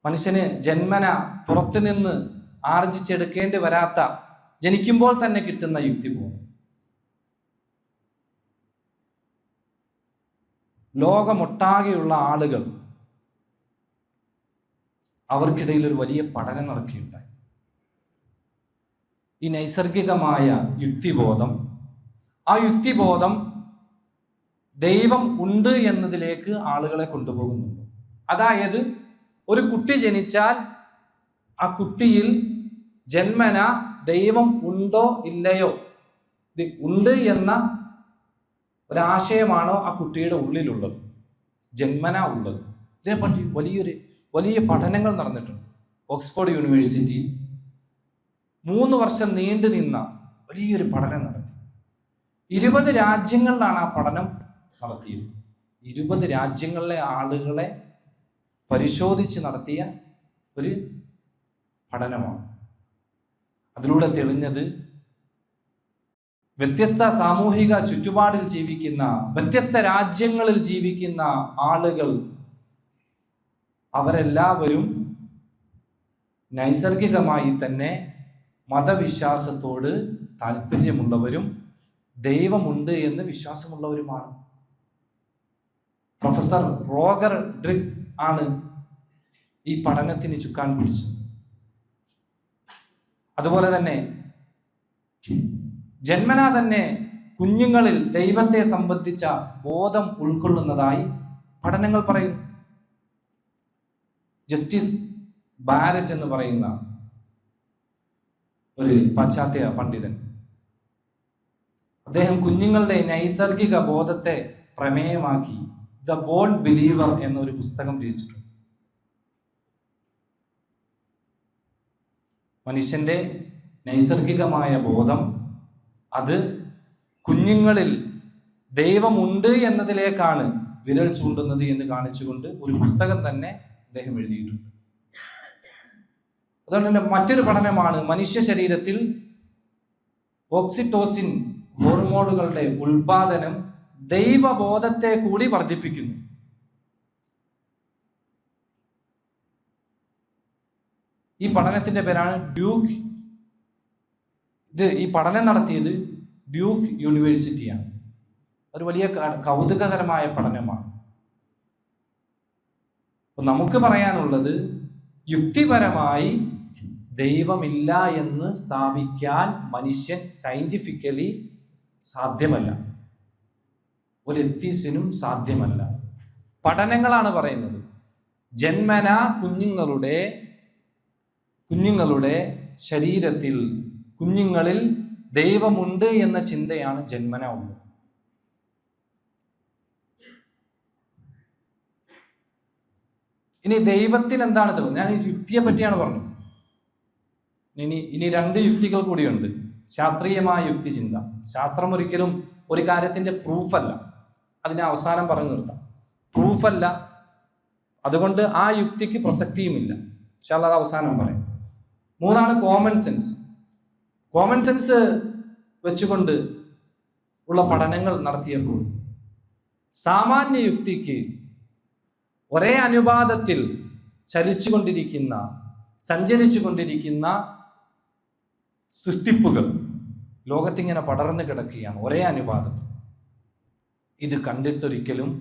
മനുഷ്യന് ജന്മന പുറത്തുനിന്ന് ആർജിച്ചെടുക്കേണ്ടി വരാത്ത, ജനിക്കുമ്പോൾ തന്നെ കിട്ടുന്ന യുക്തിബോധം. ലോകമൊട്ടാകെയുള്ള ആളുകൾ, അവർക്കിടയിൽ ഒരു വലിയ പഠനം നടക്കുകയുണ്ടായി. ഈ നൈസർഗികമായ യുക്തിബോധം, ആ യുക്തിബോധം ദൈവം ഉണ്ട് എന്നതിലേക്ക് ആളുകളെ കൊണ്ടുപോകുന്നുണ്ട്. അതായത് ഒരു കുട്ടി ജനിച്ചാൽ ആ കുട്ടിയിൽ ജന്മന ദൈവം ഉണ്ടോ ഇല്ലയോ, ഉണ്ട് എന്ന ഒരാശയമാണോ ആ കുട്ടിയുടെ ഉള്ളിലുള്ളത്, ജന്മന ഉള്ളത്. ഇതിനെപ്പറ്റി വലിയ പഠനങ്ങൾ നടന്നിട്ടുണ്ട്. ഓക്സ്ഫോർഡ് യൂണിവേഴ്സിറ്റി 3 വർഷം നീണ്ടു നിന്ന വലിയൊരു പഠനം നടത്തി. 20 രാജ്യങ്ങളിലാണ് ആ പഠനം നടത്തിയത്. 20 രാജ്യങ്ങളിലെ ആളുകളെ പരിശോധിച്ച് നടത്തിയ ഒരു പഠനമാണ്. അതിലൂടെ തെളിഞ്ഞത്, വ്യത്യസ്ത സാമൂഹിക ചുറ്റുപാടിൽ ജീവിക്കുന്ന, വ്യത്യസ്ത രാജ്യങ്ങളിൽ ജീവിക്കുന്ന ആളുകൾ, അവരെല്ലാവരും നൈസർഗികമായി തന്നെ മതവിശ്വാസത്തോട് താല്പര്യമുള്ളവരും ദൈവമുണ്ട് എന്ന് വിശ്വാസമുള്ളവരുമാണ്. പ്രൊഫസർ റോഗർ ഡ്രിക് ആണ് ഈ പഠനത്തിന് ചുക്കാൻ പിടിച്ചത്. അതുപോലെ തന്നെ ജന്മനാ തന്നെ കുഞ്ഞുങ്ങളിൽ ദൈവത്തെ സംബന്ധിച്ച ബോധം ഉൾക്കൊള്ളുന്നതായി പഠനങ്ങൾ പറയുന്നു. ജസ്റ്റിസ് ബാരറ്റ് എന്ന് പറയുന്ന ഒരു പാശ്ചാത്യ പണ്ഡിതൻ, അദ്ദേഹം കുഞ്ഞുങ്ങളുടെ നൈസർഗിക ബോധത്തെ പ്രമേയമാക്കി ദ ബോൺ ബിലീവർ എന്നൊരു പുസ്തകം രചിച്ചിട്ടുണ്ട്. മനുഷ്യന്റെ നൈസർഗികമായ ബോധം അത് കുഞ്ഞുങ്ങളിൽ ദൈവമുണ്ട് എന്നതിലേക്കാണ് വിരൽ ചൂണ്ടുന്നത് എന്ന് കാണിച്ചുകൊണ്ട് ഒരു പുസ്തകം തന്നെ അദ്ദേഹം എഴുതിയിട്ടുണ്ട്. അതുകൊണ്ട് തന്നെ മറ്റൊരു പഠനമാണ് മനുഷ്യ ശരീരത്തിൽ ഓക്സിറ്റോസിൻ ഹോർമോണുകളുടെ ഉൽപാദനം ദൈവബോധത്തെ കൂടി വർദ്ധിപ്പിക്കുന്നു. ഈ പഠനത്തിന്റെ പേരാണ് ഡ്യൂക്ക്. ഈ പഠനം നടത്തിയത് ഡ്യൂക്ക് യൂണിവേഴ്സിറ്റിയാണ്. ഒരു വലിയ കൗതുകകരമായ പഠനമാണ്. അപ്പൊ നമുക്ക് പറയാനുള്ളത്, യുക്തിപരമായി ദൈവമില്ല എന്ന് സ്ഥാപിക്കാൻ മനുഷ്യൻ സയന്റിഫിക്കലി സാധ്യമല്ല, ഒരു എത്തീസ്റ്റിനും സാധ്യമല്ല. പഠനങ്ങളാണ് പറയുന്നത്. ജന്മന കുഞ്ഞുങ്ങളുടെ ശരീരത്തിൽ, കുഞ്ഞുങ്ങളിൽ ദൈവമുണ്ട് എന്ന ചിന്തയാണ് ജന്മന ഉള്ളത്. ഇനി ദൈവത്തിന് എന്താണ് തെളിവ്? ഞാൻ യുക്തിയെ പറ്റിയാണ് പറഞ്ഞത്. ഇനി രണ്ട് യുക്തികൾ കൂടിയുണ്ട്. ശാസ്ത്രീയമായ യുക്തി ചിന്ത. ശാസ്ത്രം ഒരിക്കലും ഒരു കാര്യത്തിന്റെ പ്രൂഫല്ല, അതിനെ അവസാനം പറഞ്ഞു നിർത്താം. പ്രൂഫല്ല, അതുകൊണ്ട് ആ യുക്തിക്ക് പ്രസക്തിയുമില്ല. പക്ഷെ അത് അവസാനം പറയും. മൂന്നാണ് കോമൺ സെൻസ്. കോമൺ സെൻസ് വെച്ചുകൊണ്ട് ഉള്ള പഠനങ്ങൾ നടത്തിയപ്പോൾ സാമാന്യ യുക്തിക്ക് ഒരേ അനുപാതത്തിൽ സഞ്ചരിച്ചു കൊണ്ടിരിക്കുന്ന സൃഷ്ടിപ്പുകൾ ലോകത്തിങ്ങനെ പടർന്നു കിടക്കുകയാണ് ഒരേ അനുപാതത്തിൽ. ഇത് കണ്ടിട്ടൊരിക്കലും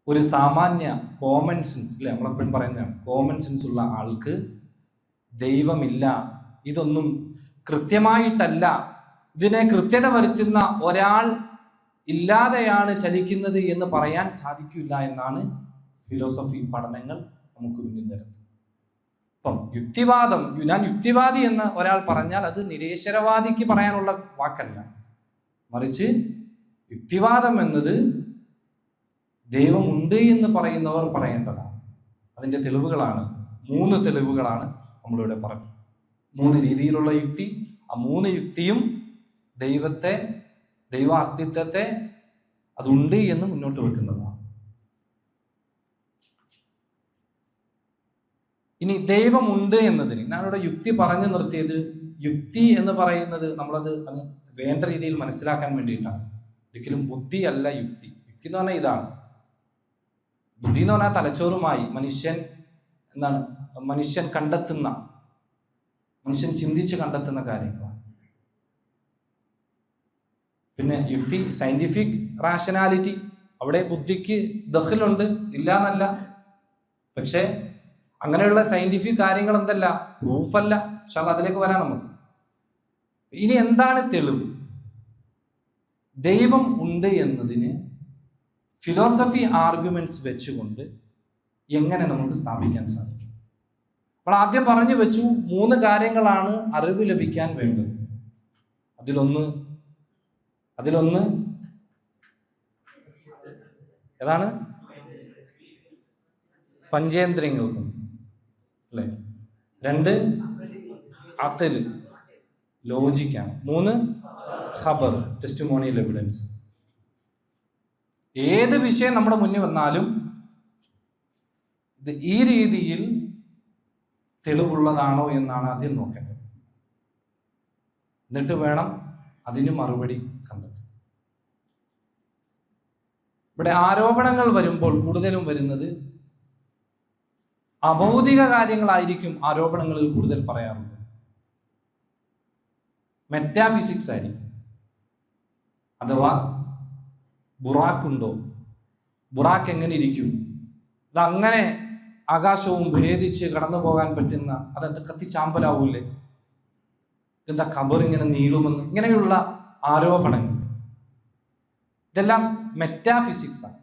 ഒരു സാമാന്യ കോമൺ സെൻസ്, അല്ലെ, നമ്മളെപ്പോഴും പറയുന്നതാണ്, കോമൺ സെൻസ് ഉള്ള ആൾക്ക് ദൈവമില്ല, ഇതൊന്നും കൃത്യമായിട്ടല്ല, ഇതിനെ കൃത്യത വരുത്തുന്ന ഒരാൾ ഇല്ലാതെയാണ് ചലിക്കുന്നത് എന്ന് പറയാൻ സാധിക്കില്ല എന്നാണ് ഫിലോസഫി പഠനങ്ങൾ നമുക്ക് മുന്നിൽ തരുന്നത്. അപ്പം ഞാൻ യുക്തിവാദി എന്ന് ഒരാൾ പറഞ്ഞാൽ അത് നിരീശ്വരവാദിക്ക് പറയാനുള്ള വാക്കല്ല, മറിച്ച് യുക്തിവാദം എന്നത് ദൈവമുണ്ട് എന്ന് പറയുന്നവർ പറയേണ്ടതാണ്. അതിൻ്റെ തെളിവുകളാണ് 3 തെളിവുകളാണ് നമ്മളിവിടെ പറഞ്ഞത്. 3 രീതിയിലുള്ള യുക്തി. ആ 3 യുക്തിയും ദൈവ അസ്തിത്വത്തെ അതുണ്ട് എന്ന് മുന്നോട്ട് വെക്കുന്നതാണ്. ഇനി ദൈവമുണ്ട് എന്നതിന് ഞാനിവിടെ യുക്തി പറഞ്ഞു നിർത്തിയത്, യുക്തി എന്ന് പറയുന്നത് നമ്മളത് വേണ്ട രീതിയിൽ മനസ്സിലാക്കാൻ വേണ്ടിയിട്ടാണ്. ഒരിക്കലും ബുദ്ധി അല്ല യുക്തി. യുക്തി എന്ന് പറഞ്ഞാൽ ഇതാണ്. ബുദ്ധി എന്ന് പറഞ്ഞാൽ തലച്ചോറുമായി മനുഷ്യൻ ചിന്തിച്ച് കണ്ടെത്തുന്ന കാര്യങ്ങളാണ്. പിന്നെ യുക്തി സയന്റിഫിക് റാഷനാലിറ്റി, അവിടെ ബുദ്ധിക്ക് ദഖലുണ്ട്, ഇല്ല എന്നല്ല. പക്ഷെ അങ്ങനെയുള്ള സയന്റിഫിക് കാര്യങ്ങൾ എന്തല്ല, പ്രൂഫല്ല. പക്ഷെ അതിലേക്ക് വരാം നമുക്ക്. ഇനി എന്താണ് തെളിവ്? ദൈവം ഉണ്ട് എന്നതിന് ഫിലോസഫി ആർഗ്യുമെന്റ്സ് വെച്ചുകൊണ്ട് എങ്ങനെ നമുക്ക് സ്ഥാപിക്കാൻ സാധിക്കും? അപ്പോൾ ആദ്യം പറഞ്ഞു വെച്ചു 3 കാര്യങ്ങളാണ് അറിവ് ലഭിക്കാൻ വേണ്ടത്. അതിലൊന്ന് ഏതാണ്? പഞ്ചേന്ദ്രിയങ്ങൾ കൊണ്ട്, അല്ലേ? 2 അഖൽ, ലോജിക്കാണ്. 3 ഖബർ, ടെസ്റ്റിമോണിയൽ എവിഡൻസ്. ഏത് വിഷയം നമ്മുടെ മുന്നിൽ വന്നാലും ഇത് ഈ രീതിയിൽ തെളിവുള്ളതാണോ എന്നാണ് ആദ്യം നോക്കേണ്ടത്. എന്നിട്ട് വേണം അതിന് മറുപടി കണ്ടെത്താൻ. ഇവിടെ ആരോപണങ്ങൾ വരുമ്പോൾ കൂടുതലും വരുന്നത് അഭൗതിക കാര്യങ്ങളായിരിക്കും. ആരോപണങ്ങളിൽ കൂടുതൽ പറയാറുള്ളത് മെറ്റാഫിസിക്സ് ആയിരിക്കും. അഥവാ ബുറാക്കുണ്ടോ, ബുറാക്ക് എങ്ങനെ ഇരിക്കും, അതങ്ങനെ ആകാശവും ഭേദിച്ച് കടന്നു പോകാൻ പറ്റുന്ന, അതെന്ത് കത്തിച്ചാമ്പലാവൂല്ലേ, എന്താ ഖബർ ഇങ്ങനെ നീളുമെന്ന്, ഇങ്ങനെയുള്ള ആരോപണങ്ങൾ, ഇതെല്ലാം മെറ്റാഫിസിക്സ് ആണ്.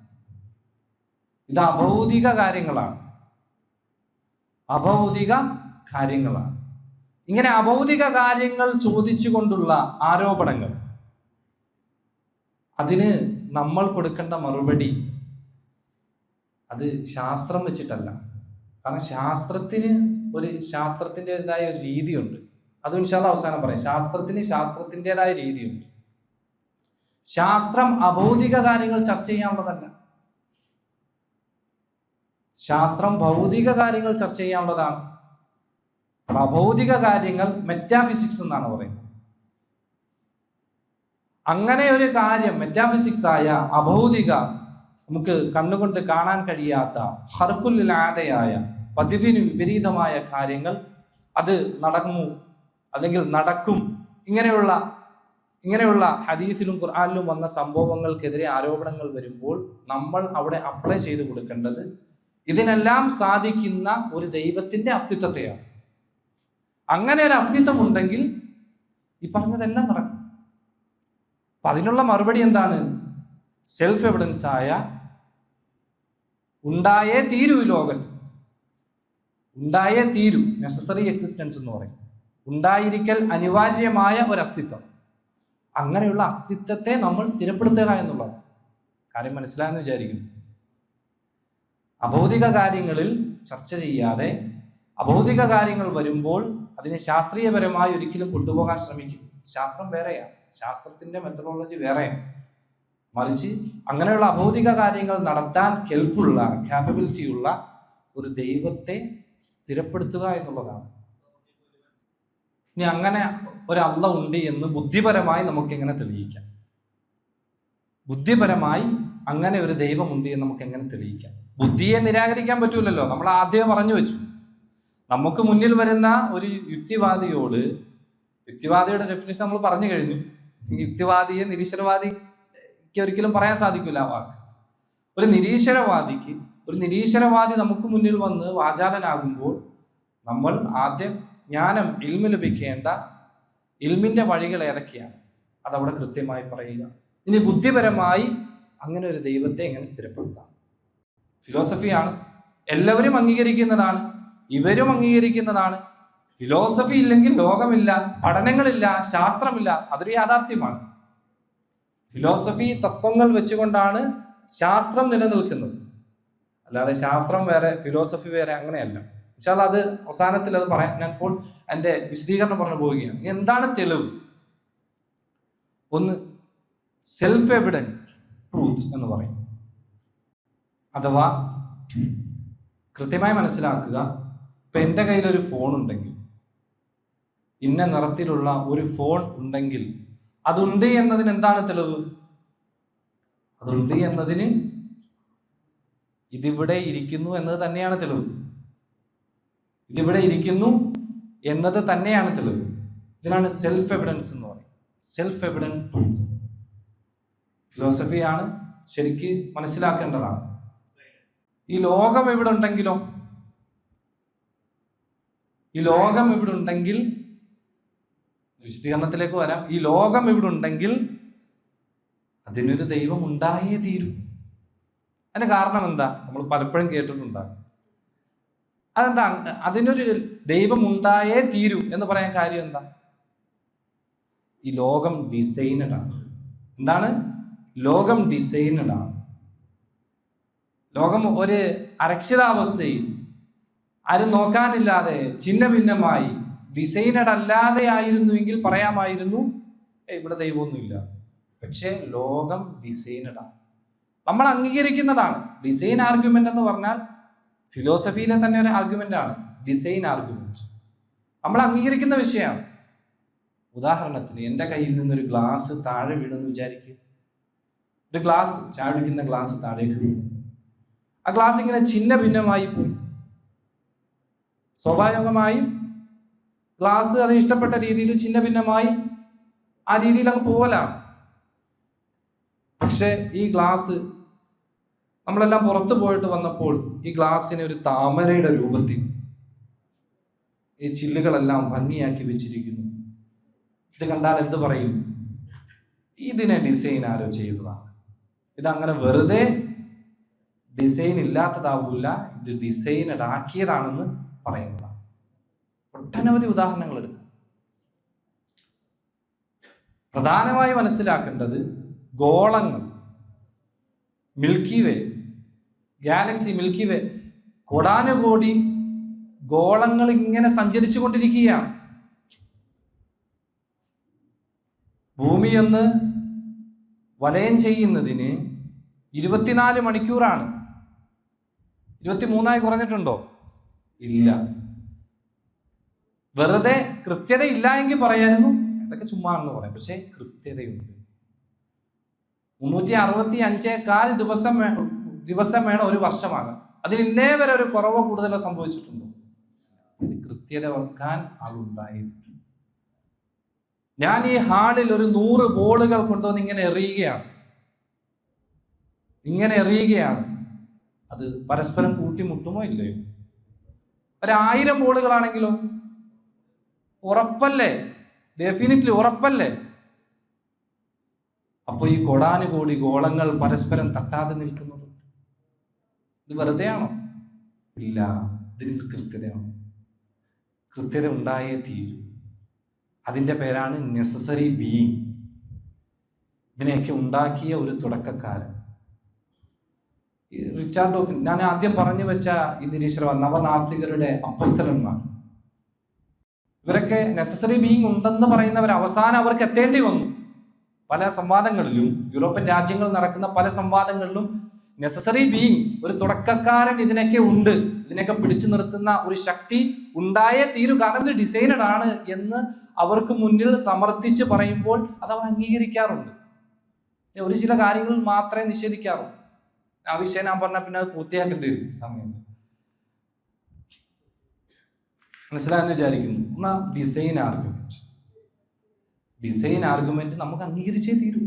ഇത് അഭൗതിക കാര്യങ്ങളാണ്. ഇങ്ങനെ അഭൗതിക കാര്യങ്ങൾ ചോദിച്ചുകൊണ്ടുള്ള ആരോപണങ്ങൾ, അതിന് നമ്മൾ കൊടുക്കേണ്ട മറുപടി അത് ശാസ്ത്രം വെച്ചിട്ടല്ല. കാരണം ശാസ്ത്രത്തിൻ്റെതായ ഒരു രീതിയുണ്ട്. അത് ഇൻഷാ അല്ലാഹ് അവസാനം പറയാം. ശാസ്ത്രത്തിൻ്റെതായ രീതിയുണ്ട്. ശാസ്ത്രം അഭൗതിക കാര്യങ്ങൾ ചർച്ച ചെയ്യാനുള്ളതല്ല. ശാസ്ത്രം ഭൗതിക കാര്യങ്ങൾ ചർച്ച ചെയ്യാനുള്ളതാണ്. അഭൗതിക കാര്യങ്ങൾ മെറ്റാഫിസിക്സ് എന്നാണ് പറയുന്നത്. അങ്ങനെ ഒരു കാര്യം മെറ്റാഫിസിക്സ് ആയ അഭൗതിക, നമുക്ക് കണ്ണുകൊണ്ട് കാണാൻ കഴിയാത്ത, ഹർക്കുല്ലാതെയായ, പതിവിന് വിപരീതമായ കാര്യങ്ങൾ അത് നടന്നു അല്ലെങ്കിൽ നടക്കും, ഇങ്ങനെയുള്ള ഹദീസിലും ഖുർആനിലും വന്ന സംഭവങ്ങൾക്കെതിരെ ആരോപണങ്ങൾ വരുമ്പോൾ നമ്മൾ അവിടെ അപ്ലൈ ചെയ്ത് കൊടുക്കേണ്ടത് ഇതിനെല്ലാം സാധിക്കുന്ന ഒരു ദൈവത്തിന്റെ അസ്തിത്വത്തെയാണ്. അങ്ങനെ ഒരു അസ്തിത്വം ഉണ്ടെങ്കിൽ ഈ പറഞ്ഞതെല്ലാം നടക്കും. അപ്പൊ അതിനുള്ള മറുപടി എന്താണ്? സെൽഫ് എവിഡൻസ് ആയ ഉണ്ടായേ തീരൂ ഈ ലോകത്ത്, ഉണ്ടായേ തീരൂ, നെസസറി എക്സിസ്റ്റൻസ് എന്ന് പറയും, ഉണ്ടായിരിക്കൽ അനിവാര്യമായ ഒരു അസ്തിത്വം. അങ്ങനെയുള്ള അസ്തിത്വത്തെ നമ്മൾ സ്ഥിരപ്പെടുത്തുക എന്നുള്ളത് കാര്യം മനസ്സിലായെന്ന് വിചാരിക്കുന്നു. അഭൗതിക കാര്യങ്ങളിൽ ചർച്ച ചെയ്യാതെ അഭൗതിക കാര്യങ്ങൾ വരുമ്പോൾ അതിനെ ശാസ്ത്രീയപരമായി ഒരിക്കലും കൊണ്ടുപോകാൻ ശ്രമിക്കും. ശാസ്ത്രം വേറെയാണ്, ശാസ്ത്രത്തിന്റെ മെത്തഡോളജി വേറെയാണ്. മറിച്ച് അങ്ങനെയുള്ള അഭൗതിക കാര്യങ്ങൾ നടത്താൻ കെൽപ്പുള്ള, ക്യാപ്പബിലിറ്റിയുള്ള ഒരു ദൈവത്തെ സ്ഥിരപ്പെടുത്തുക എന്നുള്ളതാണ്. ഇനി അങ്ങനെ ഒരു അള്ള ഉണ്ട് എന്ന് ബുദ്ധിപരമായി നമുക്ക് എങ്ങനെ തെളിയിക്കാം? ബുദ്ധിപരമായി അങ്ങനെ ഒരു ദൈവമുണ്ട് എന്ന് നമുക്ക് എങ്ങനെ തെളിയിക്കാം? ബുദ്ധിയെ നിരാകരിക്കാൻ പറ്റൂലല്ലോ. നമ്മൾ ആദ്യം പറഞ്ഞു വെച്ചു, നമുക്ക് മുന്നിൽ വരുന്ന ഒരു യുക്തിവാദിയോട്, യുക്തിവാദിയുടെ ഡെഫിനിഷൻ നമ്മൾ പറഞ്ഞു കഴിഞ്ഞു. യുക്തിവാദിയെ നിരീശ്വരവാദിക്ക് ഒരിക്കലും പറയാൻ സാധിക്കില്ല ആ വാക്ക്. ഒരു നിരീശ്വരവാദി നമുക്ക് മുന്നിൽ വന്ന് വാചാലനാകുമ്പോൾ നമ്മൾ ആദ്യം ജ്ഞാനം, ഇൽമ ലഭിക്കേണ്ട ഇൽമിന്റെ വഴികൾ ഏതൊക്കെയാണ് അതവിടെ കൃത്യമായി പറയുക. ഇനി ബുദ്ധിപരമായി അങ്ങനെ ഒരു ദൈവത്തെ എങ്ങനെ സ്ഥിരപ്പെടുത്താം? ഫിലോസഫിയാണ്, എല്ലാവരും അംഗീകരിക്കുന്നതാണ്, ഇവരും അംഗീകരിക്കുന്നതാണ്. ഫിലോസഫി ഇല്ലെങ്കിൽ ലോകമില്ല, പഠനങ്ങളില്ല, ശാസ്ത്രമില്ല. അതൊരു യാഥാർത്ഥ്യമാണ്. ഫിലോസഫി തത്വങ്ങൾ വെച്ചുകൊണ്ടാണ് ശാസ്ത്രം നിലനിൽക്കുന്നത്. അല്ലാതെ ശാസ്ത്രം വേറെ ഫിലോസഫി വേറെ അങ്ങനെയല്ല. പക്ഷേ അത് അവസാനത്തിൽ അത് പറയാൻ ഞാൻ ഇപ്പോൾ എൻ്റെ വിശദീകരണം പറഞ്ഞു പോവുകയാണ്. എന്താണ് തെളിവ്? ഒന്ന് സെൽഫ് എവിഡൻസ് ട്രൂത്ത് എന്ന് പറയും. അഥവാ കൃത്യമായി മനസ്സിലാക്കുക, ഇപ്പൊ എൻ്റെ കയ്യിലൊരു ഫോൺ ഉണ്ടെങ്കിൽ, ഇന്ന നിറത്തിലുള്ള ഒരു ഫോൺ ഉണ്ടെങ്കിൽ അതുണ്ട് എന്നതിന് എന്താണ് തെളിവ്? അതുണ്ട് എന്നതിന് ഇതിവിടെ ഇരിക്കുന്നു എന്നത് തന്നെയാണ് തെളിവ്. ഇതിവിടെ ഇരിക്കുന്നു എന്നത് തന്നെയാണ് തെളിവ്. ഇതിനാണ് സെൽഫ് എവിഡൻസ് എന്ന് പറയും. സെൽഫ് എവിഡൻറ്റ് ട്രൂത്ത് ഫിലോസഫിയാണ്, ശരിക്ക് മനസ്സിലാക്കേണ്ടതാണ്. ഈ ലോകം ഇവിടെ ഉണ്ടെങ്കിലോ, ഈ ലോകം ഇവിടെ ഉണ്ടെങ്കിൽ, വിശദീകരണത്തിലേക്ക് വരാം. ഈ ലോകം ഇവിടെ ഉണ്ടെങ്കിൽ അതിനൊരു ദൈവം ഉണ്ടായേ തീരും. അതിന്റെ കാരണം എന്താ? നമ്മൾ പലപ്പോഴും കേട്ടിട്ടുണ്ടാകും. അതെന്താ അതിനൊരു ദൈവം ഉണ്ടായേ തീരൂ എന്ന് പറയാൻ കാര്യം എന്താ? ഈ ലോകം ഡിസൈനഡ് ആണ്. എന്താണ്? ലോകം ഡിസൈനഡ് ആണ്. ലോകം ഒരു അരക്ഷിതാവസ്ഥയിൽ ആരും നോക്കാനില്ലാതെ ഛിന്ന ഭിന്നമായി ഡിസൈനഡ് അല്ലാതെ ആയിരുന്നുവെങ്കിൽ പറയാമായിരുന്നു ഇവിടെ ദൈവമൊന്നുമില്ല. പക്ഷേ ലോകം ഡിസൈനഡ് ആണ്. നമ്മൾ അംഗീകരിക്കുന്നതാണ്. ഡിസൈൻ ആർഗ്യുമെന്റ് എന്ന് പറഞ്ഞാൽ ഫിലോസഫിയിലെ തന്നെ ഒരു ആർഗ്യുമെന്റ് ആണ് ഡിസൈൻ ആർഗ്യുമെന്റ്. നമ്മൾ അംഗീകരിക്കുന്ന വിഷയമാണ്. ഉദാഹരണത്തിന് എൻ്റെ കയ്യിൽ നിന്നൊരു ഗ്ലാസ് താഴെ വീണെന്ന് വിചാരിക്കുക. ഒരു ഗ്ലാസ്, ചായ കുടിക്കുന്ന ഗ്ലാസ് താഴേക്ക് വീണു. ആ ഗ്ലാസ് ഇങ്ങനെ ഛിന്ന ഭിന്നമായി പോയി. സ്വാഭാവികമായും ഗ്ലാസ് അതിന് ഇഷ്ടപ്പെട്ട രീതിയിൽ ഛിന്ന ഭിന്നമായി ആ രീതിയിൽ അങ്ങ് പോകലാണ്. പക്ഷെ ഈ ഗ്ലാസ് നമ്മളെല്ലാം പുറത്തു പോയിട്ട് വന്നപ്പോൾ ഈ ഗ്ലാസ്സിനെ ഒരു താമരയുടെ രൂപത്തിൽ ഈ ചില്ലുകളെല്ലാം ഭംഗിയാക്കി വെച്ചിരിക്കുന്നു. ഇത് കണ്ടാൽ എന്ത് പറയും? ഇതിനെ ഡിസൈൻ ആരോ ചെയ്തതാണ്. ഇതങ്ങനെ വെറുതെ ഡിസൈൻ ഇല്ലാത്തതാവൂല, ഇത് ഡിസൈനഡ് ആക്കിയതാണെന്ന് പറയുന്നതാണ്. ഒട്ടനവധി ഉദാഹരണങ്ങൾ എടുക്കാം. പ്രധാനമായി മനസ്സിലാക്കേണ്ടത് ഗോളങ്ങൾ, മിൽക്കി വേ, ഗാലക്സി, മിൽക്കി വേ, കോടാനുകോടി ഗോളങ്ങൾ ഇങ്ങനെ സഞ്ചരിച്ചു കൊണ്ടിരിക്കുകയാണ്. ഭൂമിയൊന്ന് വലയം ചെയ്യുന്നതിന് 24 മണിക്കൂറാണ്. 23 കുറഞ്ഞിട്ടുണ്ടോ? ഇല്ല. വെറുതെ കൃത്യത ഇല്ല എങ്കിൽ പറയായിരുന്നു അതൊക്കെ ചുമ്മാണെന്ന് പറയാം. പക്ഷെ കൃത്യതയുണ്ട്. 365 ദിവസം വേണം ഒരു വർഷമാകാൻ. അതിന് ഇന്നേ വരെ ഒരു കുറവോ കൂടുതലോ സംഭവിച്ചിട്ടുണ്ടോ? കൃത്യത വെക്കാൻ ആളുണ്ടായിരുന്നു. ഞാൻ ഈ ഹാളിൽ ഒരു 100 ബോളുകൾ കൊണ്ടുവന്ന് ഇങ്ങനെ എറിയുകയാണ്. അത് പരസ്പരം കൂട്ടിമുട്ടുമോ ഇല്ലയോ? 1000 ബോളുകളാണെങ്കിലോ ഉറപ്പല്ലേ? ഡെഫിനിറ്റ്ലി ഉറപ്പല്ലേ? അപ്പൊ ഈ കോടാനുകോടി ഗോളങ്ങൾ പരസ്പരം തട്ടാതെ നിൽക്കുന്നത് ഇത് വെറുതെയാണോ? ഇല്ല, ഇതിന് കൃത്യതയാണ്. കൃത്യത ഉണ്ടായേ തീരൂ. അതിൻ്റെ പേരാണ് നെസസറി ബീയിങ്. ഇതിനെയൊക്കെ ഉണ്ടാക്കിയ ഒരു തുടക്കക്കാരൻ റിച്ചാർഡ് ഡോക്കിൻസ്. ഞാൻ ആദ്യം പറഞ്ഞു വെച്ച ഈ നിരീശ്വര നവനാസ്തികരുടെ അപ്പസ്തലന്മാർ, ഇവരൊക്കെ നെസസറി ബീയിങ് ഉണ്ടെന്ന് പറയുന്നവർ അവസാനം അവർക്ക് എത്തേണ്ടി വന്നു. പല സംവാദങ്ങളിലും, യൂറോപ്യൻ രാജ്യങ്ങളിൽ നടക്കുന്ന പല സംവാദങ്ങളിലും നെസസറി ബീയിങ്, ഒരു തുടക്കക്കാരൻ ഇതിനൊക്കെ ഉണ്ട്, ഇതിനൊക്കെ പിടിച്ചു നിർത്തുന്ന ഒരു ശക്തി ഉണ്ടായേ തീരൂ, കാരണം ഇത് ഡിസൈനഡ് ആണ് എന്ന് അവർക്ക് മുന്നിൽ സമർത്ഥിച്ച് പറയുമ്പോൾ അത് അവർ അംഗീകരിക്കാറുണ്ട്. ഒരു ചില കാര്യങ്ങൾ മാത്രമേ നിഷേധിക്കാറുള്ളൂ. ആ വിഷയം ഞാൻ പറഞ്ഞാൽ പിന്നെ അത് പൂർത്തിയാക്കേണ്ടി വരും സമയം. മനസ്സിലായെന്ന് വിചാരിക്കുന്നു. എന്നാ ഡിസൈൻ ആർഗ്യുമെന്റ്, ഡിസൈൻ ആർഗ്യുമെന്റ് നമുക്ക് അംഗീകരിച്ചേ തീരൂ.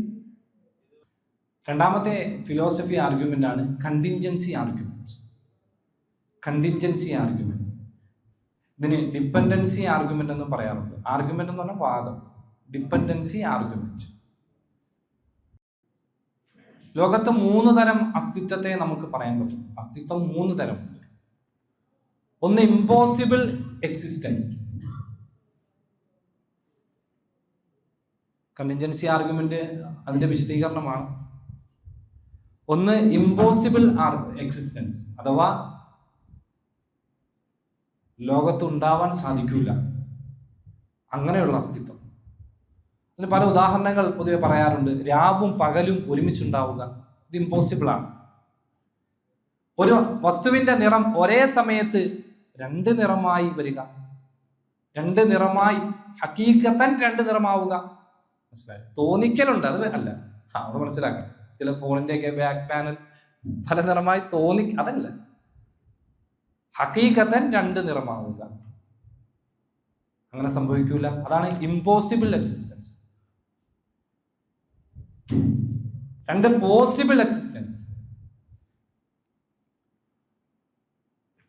രണ്ടാമത്തെ ഫിലോസഫി ആർഗ്യുമെന്റ് ആണ് കണ്ടിൻജൻസി ആർഗ്യുമെന്റ്. കണ്ടിൻജൻസി ആർഗ്യുമെന്റ്, ഇതിന് ഡിപ്പെൻഡൻസി ആർഗ്യുമെന്റ് എന്ന് പറയാറുണ്ട്. ആർഗ്യുമെന്റ് എന്ന് പറഞ്ഞാൽ വാദം. Dependency argument. ലോകത്ത് 3 തരം അസ്തിത്വത്തെ നമുക്ക് പറയാൻ പറ്റും. അസ്തിത്വം 3 തരമുണ്ട്. ഒന്ന് ഇമ്പോസിബിൾ എക്സിസ്റ്റൻസ്. കണ്ടിൻജൻസി ആർഗ്യുമെന്റ് അതിന്റെ വിശദീകരണമാണ്. ഒന്ന് ഇമ്പോസിബിൾ എക്സിസ്റ്റൻസ്, അഥവാ ലോകത്ത് ഉണ്ടാവാൻ സാധിക്കില്ല, അങ്ങനെയുള്ള അസ്തിത്വം. അതിന് പല ഉദാഹരണങ്ങൾ പൊതുവെ പറയാറുണ്ട്. രാവും പകലും ഒരുമിച്ചുണ്ടാവുക, ഇത് ഇമ്പോസിബിൾ ആണ്. ഒരു വസ്തുവിന്റെ നിറം ഒരേ സമയത്ത് 2 നിറമായി വരിക, 2 നിറമായി ഹക്കീക്കത്തൻ 2 നിറമാവുക, മനസ്സിലായി? തോന്നിക്കലുണ്ട്, അത് അല്ല. അവിടെ മനസ്സിലാക്കാം. ചില ഫോണിന്റെ ഒക്കെ ബാക്ക് പാനൽ പല നിറമായി അതല്ല. ഹക്കീക്കത്തൻ 2 നിറമാവുക, അങ്ങനെ സംഭവിക്കൂല. അതാണ് ഇമ്പോസിബിൾ എക്സിസ്റ്റൻസ്. 2 possible existence.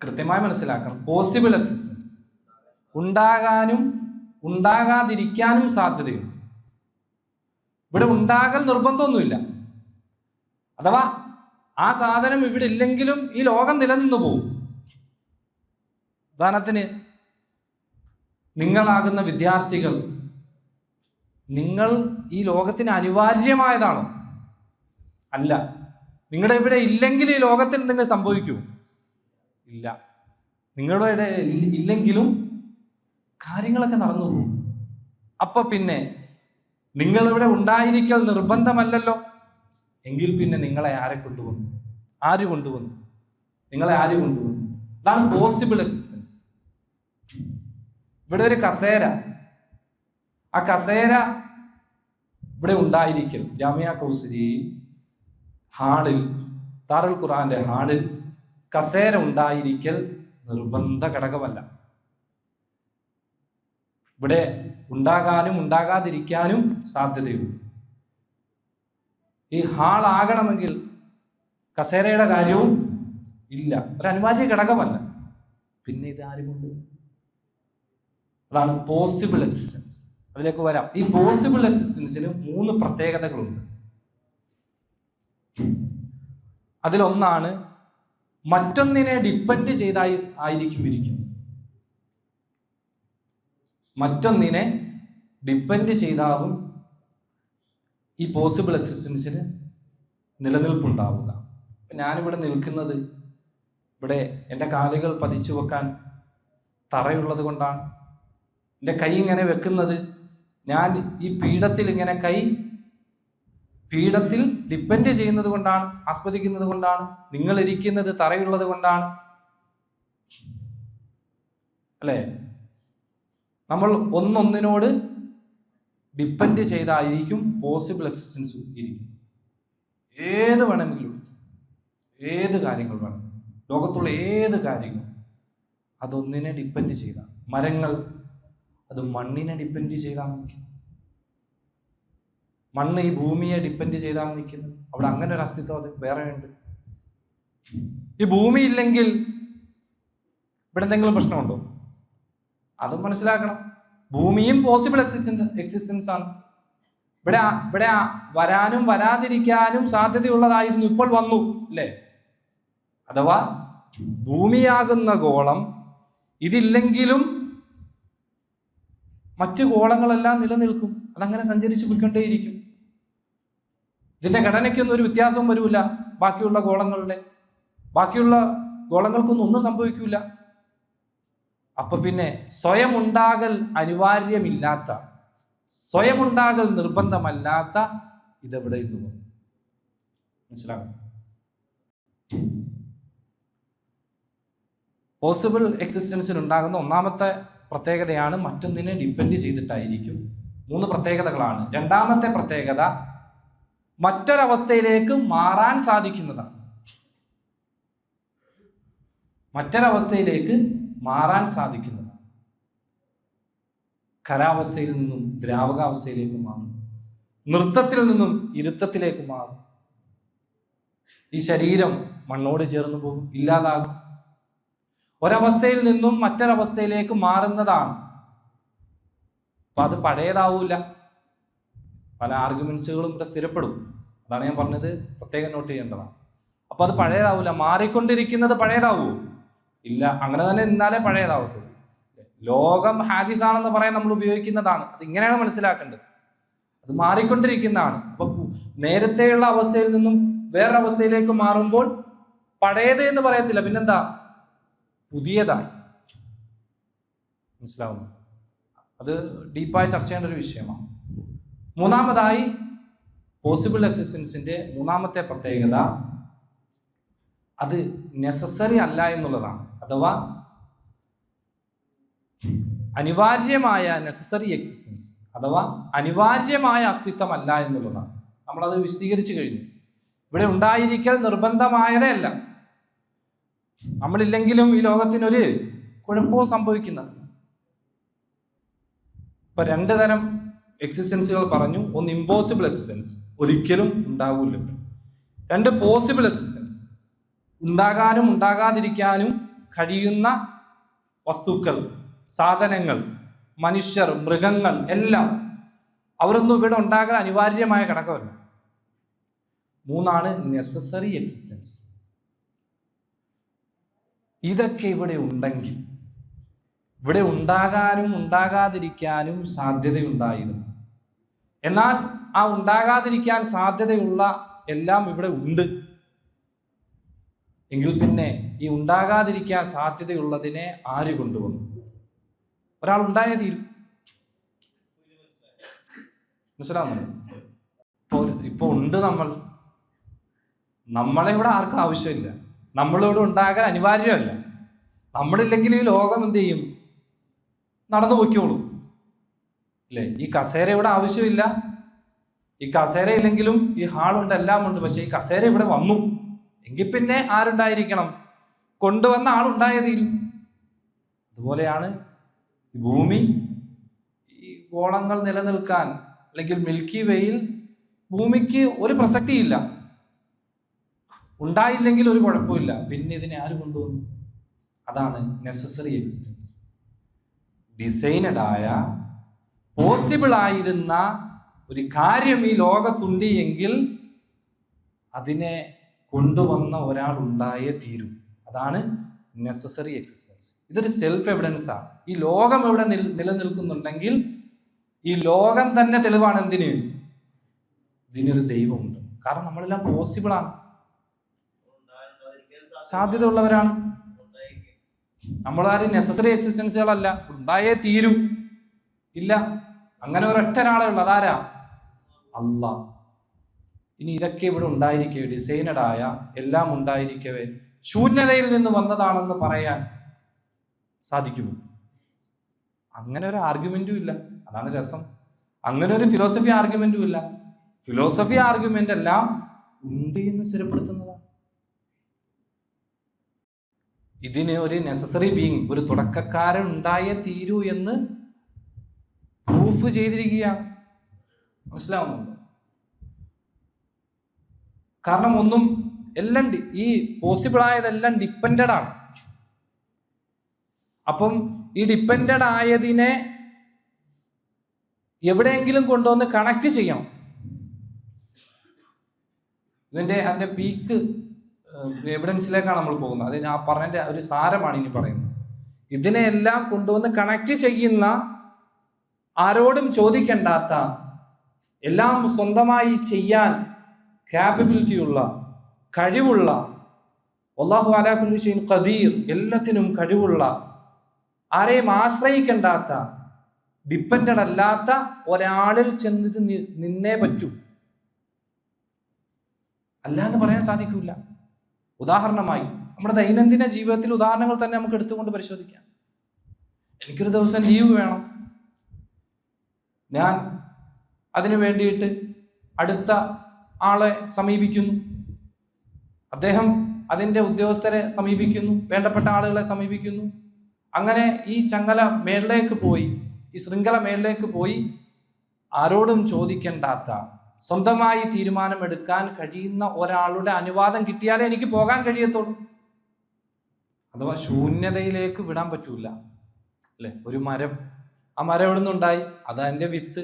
കൃത്യമായി മനസ്സിലാക്കണം. പോസിബിൾ എക്സിസ്റ്റൻസ്, ഉണ്ടാകാനും ഉണ്ടാകാതിരിക്കാനും സാധ്യതയുണ്ട്. ഇവിടെ ഉണ്ടാകൽ നിർബന്ധമൊന്നുമില്ല. അഥവാ ആ സാധനം ഇവിടെ ഇല്ലെങ്കിലും ഈ ലോകം നിലനിന്നു പോകും. ഉദാഹരണത്തിന്, നിങ്ങളാകുന്ന വിദ്യാർത്ഥികൾ, നിങ്ങൾ ഈ ലോകത്തിന് അനിവാര്യമായതാണോ? അല്ല. നിങ്ങളുടെ ഇവിടെ ഇല്ലെങ്കിൽ ഈ ലോകത്തിന് എന്തെങ്കിലും സംഭവിക്കൂ? ഇല്ല. നിങ്ങളുടെ ഇവിടെ ഇല്ലെങ്കിലും കാര്യങ്ങളൊക്കെ നടന്നു പോകും. അപ്പൊ പിന്നെ നിങ്ങളിവിടെ ഉണ്ടായിരിക്കൽ നിർബന്ധമല്ലല്ലോ. എങ്കിൽ പിന്നെ നിങ്ങളെ ആര് കൊണ്ടുവന്നു? നിങ്ങളെ ആര് കൊണ്ടുവന്നു? അതാണ് പോസിബിൾ എക്സിസ്റ്റൻസ്. ഇവിടെ ഒരു കസേര, ആ കസേര ഇവിടെ ഉണ്ടായിരിക്കൽ, ജാമിയ കൗസരി ഹാളിൽ, ദാറുൽ ഖുർആന്റെ ഹാളിൽ കസേര ഉണ്ടായിരിക്കൽ നിർബന്ധ ഘടകമല്ല. ഇവിടെ ഉണ്ടാകാനും ഉണ്ടാകാതിരിക്കാനും സാധ്യതയുണ്ട്. ഈ ഹാൾ ആകണമെങ്കിൽ കസേരയുടെ കാര്യവും ഇല്ല, ഒരു അനിവാര്യ ഘടകമല്ല. പിന്നെ ഇത് ആര് കൊണ്ടുവരും? അതാണ് പോസിബിൾ എക്സിസ്റ്റൻസ്. അതിലേക്ക് വരാം. ഈ പോസിബിൾ എക്സിസ്റ്റൻസിന് 3 പ്രത്യേകതകളുണ്ട്. അതിലൊന്നാണ് മറ്റൊന്നിനെ ഡിപ്പെൻഡ് ആയിരിക്കും ഇരിക്കുന്നത്. മറ്റൊന്നിനെ ഡിപ്പെൻഡ് ചെയ്താവും ഈ പോസിബിൾ എക്സിസ്റ്റൻസിന് നിലനിൽപ്പുണ്ടാവുക. ഞാനിവിടെ നിൽക്കുന്നത്, ഇവിടെ എൻ്റെ കാലുകൾ പതിച്ചു വെക്കാൻ തറയുള്ളത് കൊണ്ടാണ്. എൻ്റെ കൈ ഇങ്ങനെ വെക്കുന്നത്, ഞാൻ ഈ പീഠത്തിൽ ഇങ്ങനെ പീഠത്തിൽ ഡിപ്പെൻഡ് ചെയ്യുന്നത് കൊണ്ടാണ്, ആസ്വദിക്കുന്നത് കൊണ്ടാണ്. നിങ്ങൾ ഇരിക്കുന്നത് തറയുള്ളത് കൊണ്ടാണ്, അല്ലേ? നമ്മൾ ഒന്നൊന്നിനോട് ഡിപ്പെൻഡ് ചെയ്തായിരിക്കും പോസിബിൾ എക്സിസ്റ്റൻസ് ഇരിക്കും. ഏത് വേണമെങ്കിലും, ഏത് കാര്യങ്ങൾ വേണം, ലോകത്തുള്ള ഏത് കാര്യങ്ങൾ അതൊന്നിനെ ഡിപ്പെൻഡ് ചെയ്താണ്. മരങ്ങൾ അത് മണ്ണിനെ ഡിപ്പെൻഡ് ചെയ്താണ് നിൽക്കുന്നത്. മണ്ണ് ഈ ഭൂമിയെ ഡിപ്പെൻഡ് ചെയ്താണ് നിൽക്കുന്നത്. അവിടെ അങ്ങനെ ഒരു അസ്തിത്വം അത് വേറെ ഉണ്ട്. ഈ ഭൂമി ഇല്ലെങ്കിൽ ഇവിടെ എന്തെങ്കിലും പ്രശ്നമുണ്ടോ? അതും മനസ്സിലാക്കണം. ഭൂമിയും പോസിബിൾ എക്സിസ്റ്റൻസ് ആണ്. ഇവിടെ ഇവിടെ വരാനും വരാതിരിക്കാനും സാധ്യതയുള്ളതായിരുന്നു, ഇപ്പോൾ വന്നു അല്ലേ? അഥവാ ഭൂമിയാകുന്ന ഗോളം ഇതില്ലെങ്കിലും മറ്റു ഗോളങ്ങളെല്ലാം നിലനിൽക്കും. അതങ്ങനെ സഞ്ചരിച്ചു പോയിക്കൊണ്ടേയിരിക്കും. ഇതിന്റെ ഘടനയ്ക്കൊന്നും ഒരു വ്യത്യാസവും വരില്ല ബാക്കിയുള്ള ഗോളങ്ങൾക്കൊന്നും ഒന്നും സംഭവിക്കില്ല. അപ്പൊ പിന്നെ സ്വയം ഉണ്ടാകൽ അനിവാര്യമില്ലാത്ത, സ്വയം ഉണ്ടാകൽ നിർബന്ധമല്ലാത്ത ഇതെവിടെ ഇന്ന് മനസ്സിലാകും. പോസിബിൾ എക്സിസ്റ്റൻസിൽ ഉണ്ടാകുന്ന ഒന്നാമത്തെ പ്രത്യേകതയാണ് മറ്റൊന്നിനെ ഡിപ്പെൻഡ് ചെയ്തിട്ടായിരിക്കും. 3 പ്രത്യേകതകളാണ്. രണ്ടാമത്തെ പ്രത്യേകത മറ്റൊരവസ്ഥയിലേക്ക് മാറാൻ സാധിക്കുന്നതാണ്. മറ്റൊരവസ്ഥയിലേക്ക് മാറാൻ സാധിക്കുന്നതാണ്. ഖരാവസ്ഥയിൽ നിന്നും ദ്രാവകാവസ്ഥയിലേക്ക് മാറും. നൃത്തത്തിൽ നിന്നും ഇരുത്തത്തിലേക്ക് മാറും. ഈ ശരീരം മണ്ണോട് ചേർന്ന് പോകും, ഇല്ലാതാകും. ഒരവസ്ഥയിൽ നിന്നും മറ്റൊരവസ്ഥയിലേക്ക് മാറുന്നതാണ്. അപ്പൊ അത് പഴയതാവൂല. പല ആർഗ്യുമെന്റ്സുകളും ഇവിടെ സ്ഥിരപ്പെടും. അതാണ് ഞാൻ പറഞ്ഞത്, പ്രത്യേകം നോട്ട് ചെയ്യേണ്ടതാണ്. അപ്പൊ അത് പഴയതാവൂല. മാറിക്കൊണ്ടിരിക്കുന്നത് പഴയതാവൂ? ഇല്ല. അങ്ങനെ തന്നെ നിന്നാലേ പഴയതാവത്തുള്ളൂ. ലോകം ഹാദിസാണെന്ന് പറയാൻ നമ്മൾ ഉപയോഗിക്കുന്നതാണ്. അത് ഇങ്ങനെയാണ് മനസ്സിലാക്കേണ്ടത്. അത് മാറിക്കൊണ്ടിരിക്കുന്നതാണ്. അപ്പൊ നേരത്തെയുള്ള അവസ്ഥയിൽ നിന്നും വേറൊരവസ്ഥയിലേക്ക് മാറുമ്പോൾ പഴയത് എന്ന് പറയത്തില്ല, പിന്നെന്താ? പുതിയതായി. മനസ്സിലാവുന്നു? അത് ഡീപ്പായി ചർച്ച ചെയ്യേണ്ട ഒരു വിഷയമാണ്. മൂന്നാമതായി പോസിബിൾ എക്സിസ്റ്റൻസിന്റെ മൂന്നാമത്തെ പ്രത്യേകത അത് നെസസറി അല്ല എന്നുള്ളതാണ്. അഥവാ അനിവാര്യമായ നെസസറി എക്സിസ്റ്റൻസ് അഥവാ അനിവാര്യമായ അസ്തിത്വമല്ല എന്നുള്ളതാണ്. നമ്മളത് വിശദീകരിച്ചു കഴിഞ്ഞു. ഇവിടെ ഉണ്ടായിരിക്കൽ നിർബന്ധമായതേ അല്ല. നമ്മളില്ലെങ്കിലും ഈ ലോകത്തിനൊരു കുഴപ്പവും സംഭവിക്കുന്നത്. ഇപ്പൊ 2 തരം എക്സിസ്റ്റൻസുകൾ പറഞ്ഞു. ഒന്ന് ഇമ്പോസിബിൾ എക്സിസ്റ്റൻസ്, ഒരിക്കലും ഉണ്ടാവില്ല. 2 പോസിബിൾ എക്സിസ്റ്റൻസ്, ഉണ്ടാകാനും ഉണ്ടാകാതിരിക്കാനും കഴിയുന്ന വസ്തുക്കൾ, സാധനങ്ങൾ, മനുഷ്യർ, മൃഗങ്ങൾ എല്ലാം അവരൊന്നും ഇവിടെ ഉണ്ടാകാൻ അനിവാര്യമായ ഘടകമല്ല. 3 നെസസറി എക്സിസ്റ്റൻസ്. ഇതൊക്കെ ഇവിടെ ഉണ്ടെങ്കിൽ ഇവിടെ ഉണ്ടാകാനും ഉണ്ടാകാതിരിക്കാനും സാധ്യതയുണ്ടായിരുന്നു. എന്നാൽ ആ ഉണ്ടാകാതിരിക്കാൻ സാധ്യതയുള്ള എല്ലാം ഇവിടെ ഉണ്ട് എങ്കിൽ പിന്നെ ഈ ഉണ്ടാകാതിരിക്കാൻ സാധ്യതയുള്ളതിനെ ആര് കൊണ്ടുവന്നു? ഒരാൾ ഉണ്ടായേ തീരും. മനസ്സിലാവുന്നു? ഇപ്പൊ ഉണ്ട് നമ്മളെ ഇവിടെ ആർക്കും ആവശ്യമില്ല. നമ്മളിവിടെ ഉണ്ടാകാൻ അനിവാര്യമല്ല. നമ്മളില്ലെങ്കിൽ ഈ ലോകം എന്ത് ചെയ്യും? നടന്നു പൊയ്ക്കോളും അല്ലേ? ഈ കസേര ഇവിടെ ആവശ്യമില്ല. ഈ കസേര ഇല്ലെങ്കിലും ഈ ഹാളുണ്ട്, എല്ലാം ഉണ്ട്. പക്ഷെ ഈ കസേര ഇവിടെ വന്നു എങ്കിൽ പിന്നെ ആരുണ്ടായിരിക്കണം? കൊണ്ടുവന്ന ആളുണ്ടായേ തീരും. അതുപോലെയാണ് ഈ ഭൂമി, ഈ ഗോളങ്ങൾ നിലനിൽക്കാൻ, അല്ലെങ്കിൽ മിൽക്കി വേയിൽ ഭൂമിക്ക് ഒരു പ്രസക്തിയില്ല. ഉണ്ടായില്ലെങ്കിൽ ഒരു കുഴപ്പമില്ല. പിന്നെ ഇതിനെ ആര് കൊണ്ടുവന്നു? അതാണ് നെസസറി എക്സിസ്റ്റൻസ്. ഡിസൈനഡായ, പോസിബിൾ ആയിരുന്ന ഒരു കാര്യം ഈ ലോകത്തുണ്ട് എങ്കിൽ അതിനെ കൊണ്ടുവന്ന ഒരാൾ ഉണ്ടായേ തീരും. അതാണ് നെസസറി എക്സിസ്റ്റൻസ്. ഇതൊരു സെൽഫ് എവിഡൻസ് ആണ്. ഈ ലോകം ഇവിടെ നിലനിൽക്കുന്നുണ്ടെങ്കിൽ ഈ ലോകം തന്നെ തെളിവാണ് എന്തിന്? ഇതിനൊരു ദൈവമുണ്ട്. കാരണം നമ്മളെല്ലാം പോസിബിൾ ആണ്, സാധ്യത ഉള്ളവരാണ്. നമ്മളാരും നെസസറി എക്സിസ്റ്റൻസുകളല്ല. ഉണ്ടായേ തീരും ഇല്ല. അങ്ങനെ ഒരൊറ്റ ഒരാളേ ഉള്ളൂ. അതാരാ? അല്ലാഹ്. ഇനി ഇതൊക്കെ ഇവിടെ ഉണ്ടായിരിക്കവേ, ഡിസൈനഡായ എല്ലാം ഉണ്ടായിരിക്കവേ ശൂന്യതയിൽ നിന്ന് വന്നതാണെന്ന് പറയാൻ സാധിക്കുമോ? അങ്ങനെ ഒരു ആർഗ്യുമെന്റും ഇല്ല. അതാണ് രസം. അങ്ങനെ ഒരു ഫിലോസഫി ആർഗ്യുമെന്റും ഇല്ല. ഫിലോസഫി ആർഗ്യുമെന്റ് എല്ലാം ഉണ്ട് എന്ന് സ്ഥിരപ്പെടുത്തുന്നതാണ്. ഇതിന് ഒരു നെസസറി ബീങ്, ഒരു തുടക്കക്കാരൻ ഉണ്ടായേ തീരൂ എന്ന് പ്രൂഫ് ചെയ്തിരിക്കുകയാണ്. മനസ്സിലാവുന്നുണ്ടോ? കാരണം ഒന്നും എല്ലാം ഈ പോസിബിൾ ആയതെല്ലാം ഡിപ്പെൻഡഡ് ആണ്. അപ്പം ഈ ഡിപ്പെൻഡഡ് ആയതിനെ എവിടെയെങ്കിലും കൊണ്ടുവന്ന് കണക്ട് ചെയ്യണം. അതിന്റെ പീക്ക് എവിഡൻസിലേക്കാണ് നമ്മൾ പോകുന്നത്. അതിന് ആ പറഞ്ഞതിന്റെ ഒരു സാരമാണ് ഇനി പറയുന്നത്. ഇതിനെല്ലാം കൊണ്ടുവന്ന് കണക്ട് ചെയ്യുന്ന, ആരോടും ചോദിക്കണ്ടാത്ത, എല്ലാം സ്വന്തമായി ചെയ്യാൻ കാപ്പബിലിറ്റി ഉള്ള, കഴിവുള്ള, വല്ലാഹു അലാ കുല്ലി ഷൈഇൻ ഖദീർ, എല്ലാത്തിനും കഴിവുള്ള, ആരെയും ആശ്രയിക്കണ്ടാത്ത, ഡിപ്പെൻഡഡ് അല്ലാത്ത ഒരാളിൽ ചെന്നിട്ട് നിന്നേ പറ്റൂ. അല്ല എന്ന് പറയാൻ സാധിക്കില്ല. ഉദാഹരണമായി നമ്മുടെ ദൈനംദിന ജീവിതത്തിൽ ഉദാഹരണങ്ങൾ തന്നെ നമുക്ക് എടുത്തുകൊണ്ട് പരിശോധിക്കാം. എനിക്കൊരു ദിവസം ലീവ് വേണം. ഞാൻ അതിനു വേണ്ടിയിട്ട് അടുത്ത ആളെ സമീപിക്കുന്നു. അദ്ദേഹം അതിൻ്റെ ഉദ്യോഗസ്ഥരെ സമീപിക്കുന്നു, വേണ്ടപ്പെട്ട ആളുകളെ സമീപിക്കുന്നു. അങ്ങനെ ഈ ചങ്ങല മേളിലേക്ക് പോയി, ഈ ശൃംഖല മേളിലേക്ക് പോയി, ആരോടും ചോദിക്കേണ്ടാത്ത, സ്വന്തമായി തീരുമാനമെടുക്കാൻ കഴിയുന്ന ഒരാളുടെ അനുവാദം കിട്ടിയാലേ എനിക്ക് പോകാൻ കഴിയത്തുള്ളൂ. അഥവാ ശൂന്യതയിലേക്ക് വിടാൻ പറ്റൂല അല്ലെ? ഒരു മരം, ആ മരം എവിടെ നിന്നുണ്ടായി? അത് അതിൻ്റെ വിത്ത്.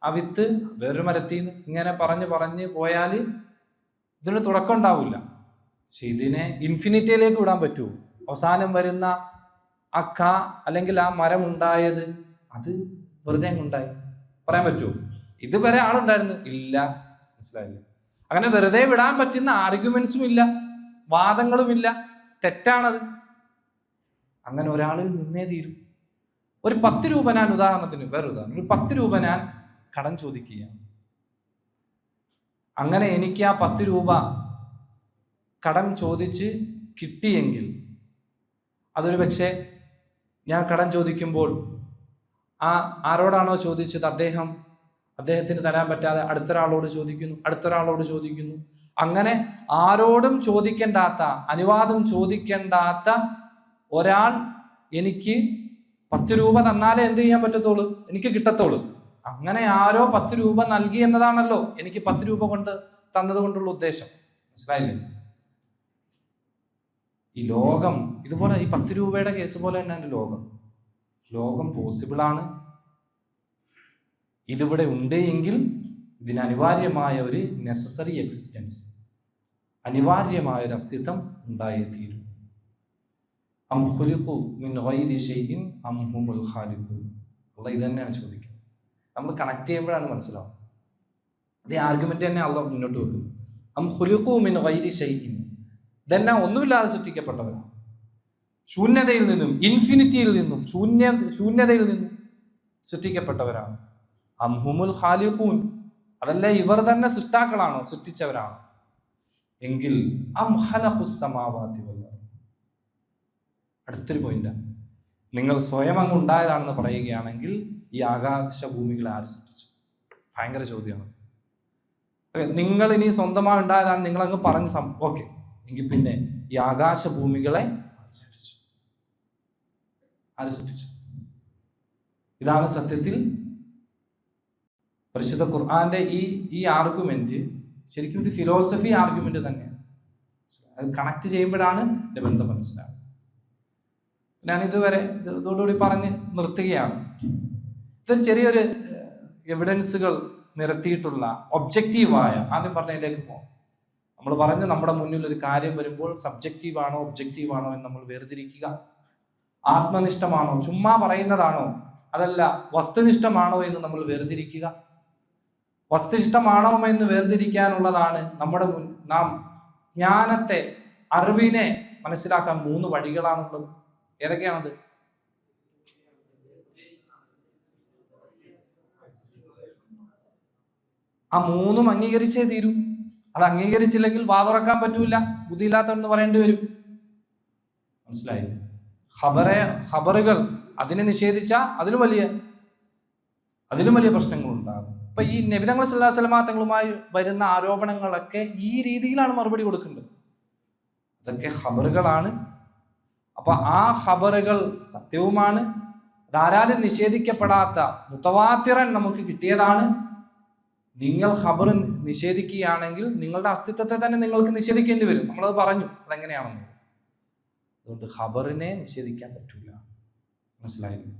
ആ വിത്ത് വേറൊരു മരത്തിൽ നിന്ന് ഇങ്ങനെ പറഞ്ഞ് പോയാൽ ഇതിന് തുടക്കം ഉണ്ടാവില്ല. പക്ഷെ ഇതിനെ ഇൻഫിനിറ്റിയിലേക്ക് വിടാൻ പറ്റുമോ? അവസാനം വരുന്ന ആ അല്ലെങ്കിൽ ആ മരം ഉണ്ടായത് അത് വെറുതെ ഉണ്ടായി പറയാൻ പറ്റുമോ? ഇതുവരെ ആളുണ്ടായിരുന്നു ഇല്ല. മനസ്സിലായില്ല? അങ്ങനെ വെറുതെ വിടാൻ പറ്റുന്ന ആർഗ്യുമെന്റ്സും ഇല്ല, വാദങ്ങളുമില്ല. തെറ്റാണത്. അങ്ങനെ ഒരാളിൽ നിന്നേ തീരും. ഒരു 10 രൂപ ഞാൻ ഉദാഹരണത്തിന്, വേറൊരു ഉദാഹരണം, ഒരു 10 രൂപ ഞാൻ കടം ചോദിക്കുകയാണ്. അങ്ങനെ എനിക്ക് ആ 10 രൂപ കടം ചോദിച്ച് കിട്ടിയെങ്കിൽ, അതൊരു പക്ഷേ ഞാൻ കടം ചോദിക്കുമ്പോൾ ആരോടാണോ ചോദിച്ചത് അദ്ദേഹത്തിന് തരാൻ പറ്റാതെ അടുത്തൊരാളോട് ചോദിക്കുന്നു. അങ്ങനെ ആരോടും ചോദിക്കേണ്ടാത്ത, അനുവാദം ചോദിക്കേണ്ടാത്ത ഒരാൾ എനിക്ക് 10 രൂപ തന്നാലേ എന്ത് ചെയ്യാൻ പറ്റത്തുള്ളൂ? എനിക്ക് കിട്ടത്തുള്ളൂ. അങ്ങനെ ആരോ 10 രൂപ നൽകി എന്നതാണല്ലോ എനിക്ക് 10 രൂപ കൊണ്ട് തന്നത് കൊണ്ടുള്ള ഉദ്ദേശം. മനസ്സിലായില്ലേ? ഈ ലോകം ഇതുപോലെ, ഈ 10 രൂപയുടെ കേസ് പോലെ തന്നെയാണ് ലോകം പോസിബിളാണ്. ഇതിവിടെ ഉണ്ട് എങ്കിൽ ഇതിന് അനിവാര്യമായ ഒരു നെസസറി എക്സിസ്റ്റൻസ്, അനിവാര്യമായ ഒരു അസ്തിത്വം ഉണ്ടായേ തീരും. അം ഖുലിഖു മിൻ ഗൈരി ഷൈഇൻ അം ഹുമുൽ ഖാലിഖൂൻ. അല്ലാഹ് ഇത് തന്നെയാണ് ചോദിക്കുന്നത്. നമ്മൾ കണക്ട് ചെയ്യുമ്പോഴാണ് മനസ്സിലാവും. അതേ ആർഗ്യുമെന്റ് തന്നെ അള്ളാഹ് മുന്നോട്ട് വെക്കുന്നു. അം ഖുലിഖു മിൻ ഗൈരി ഷൈഇൻ, ഇതെല്ലാം ഒന്നുമില്ലാതെ സൃഷ്ടിക്കപ്പെട്ടവരാണ്. ശൂന്യതയിൽ നിന്നും, ഇൻഫിനിറ്റിയിൽ നിന്നും, ശൂന്യതയിൽ നിന്നും സൃഷ്ടിക്കപ്പെട്ടവരാണ്. അം ഹുമുൽ ഖാലിഖൂൻ, അതല്ല ഇവർ തന്നെ സൃഷ്ടാക്കളാണോ, സൃഷ്ടിച്ചവരാണോ? എങ്കിൽ അം ഖലഖുസ് സമാവാതി വൽ അർദ്. അടുത്തൊരു പോയിന്റാണ്. നിങ്ങൾ സ്വയം അങ്ങ് ഉണ്ടായതാണെന്ന് പറയുകയാണെങ്കിൽ ഈ ആകാശഭൂമികളെ ആര് സൃഷ്ടിച്ചു? ഭയങ്കര ചോദ്യമാണ്. നിങ്ങൾ ഇനി സ്വന്തമായി ഉണ്ടായതാണ്, നിങ്ങളങ്ങ് പറഞ്ഞ് ഓക്കെ എങ്കിൽ പിന്നെ ഈ ആകാശഭൂമികളെ ആര് സൃഷ്ടിച്ചു? ഇതാണ് സത്യത്തിൽ പരിശുദ്ധ ഖുർആന്റെ ഈ ആർഗ്യുമെന്റ് ശരിക്കും ഒരു ഫിലോസഫി ആർഗ്യുമെന്റ് തന്നെയാണ്. അത് കണക്ട് ചെയ്യുമ്പോഴാണ് എൻ്റെ ബന്ധം മനസ്സിലാവുന്നത്. ഞാൻ ഇതുവരെ ഇതോടുകൂടി പറഞ്ഞ് നിർത്തുകയാണ്. ഇതൊരു ചെറിയൊരു എവിഡൻസുകൾ നിരത്തിയിട്ടുള്ള ഒബ്ജക്റ്റീവായ, ആദ്യം പറഞ്ഞതിലേക്ക് പോകാം. നമ്മൾ പറഞ്ഞു നമ്മുടെ മുന്നിൽ ഒരു കാര്യം വരുമ്പോൾ സബ്ജക്റ്റീവാണോ ഒബ്ജക്റ്റീവാണോ എന്ന് നമ്മൾ വേർതിരിക്കുക. ആത്മനിഷ്ഠമാണോ, ചുമ്മാ പറയുന്നതാണോ, അതല്ല വസ്തുനിഷ്ഠമാണോ എന്ന് നമ്മൾ വേർതിരിക്കുക. വസ്തുനിഷ്ഠമാണോ എന്ന് വേർതിരിക്കാനുള്ളതാണ് നാം ജ്ഞാനത്തെ, അറിവിനെ മനസ്സിലാക്കാൻ 3 വഴികളാണുള്ളത്. ഏതൊക്കെയാണത്? ആ 3 അംഗീകരിച്ചേ തീരൂ. അത് അംഗീകരിച്ചില്ലെങ്കിൽ വാതുറക്കാൻ പറ്റൂല, ബുദ്ധിയില്ലാത്തവെന്ന് പറയേണ്ടി വരും. മനസ്സിലായി? ഖബറുകൾ അതിനെ നിഷേധിച്ച അതിലും വലിയ പ്രശ്നങ്ങളുണ്ടാകും. അപ്പൊ ഈ നബി തങ്ങൾ സല്ലല്ലാഹു അലൈഹി വസല്ലം തങ്ങളുമായി വരുന്ന ആരോപണങ്ങളൊക്കെ ഈ രീതിയിലാണ് മറുപടി കൊടുക്കേണ്ടത്. അതൊക്കെ ഖബറുകളാണ്. അപ്പൊ ആ ഖബറുകൾ സത്യവുമാണ്. ധാരാളം നിഷേധിക്കപ്പെടാത്ത മുതവാത്തിറൻ നമുക്ക് കിട്ടിയതാണ്. നിങ്ങൾ ഖബർ നിഷേധിക്കുകയാണെങ്കിൽ നിങ്ങളുടെ അസ്തിത്വത്തെ തന്നെ നിങ്ങൾക്ക് നിഷേധിക്കേണ്ടി വരും. നമ്മളത് പറഞ്ഞു അതെങ്ങനെയാണെന്ന്. അതുകൊണ്ട് ഖബറിനെ നിഷേധിക്കാൻ പറ്റില്ല. മനസ്സിലായില്ലേ?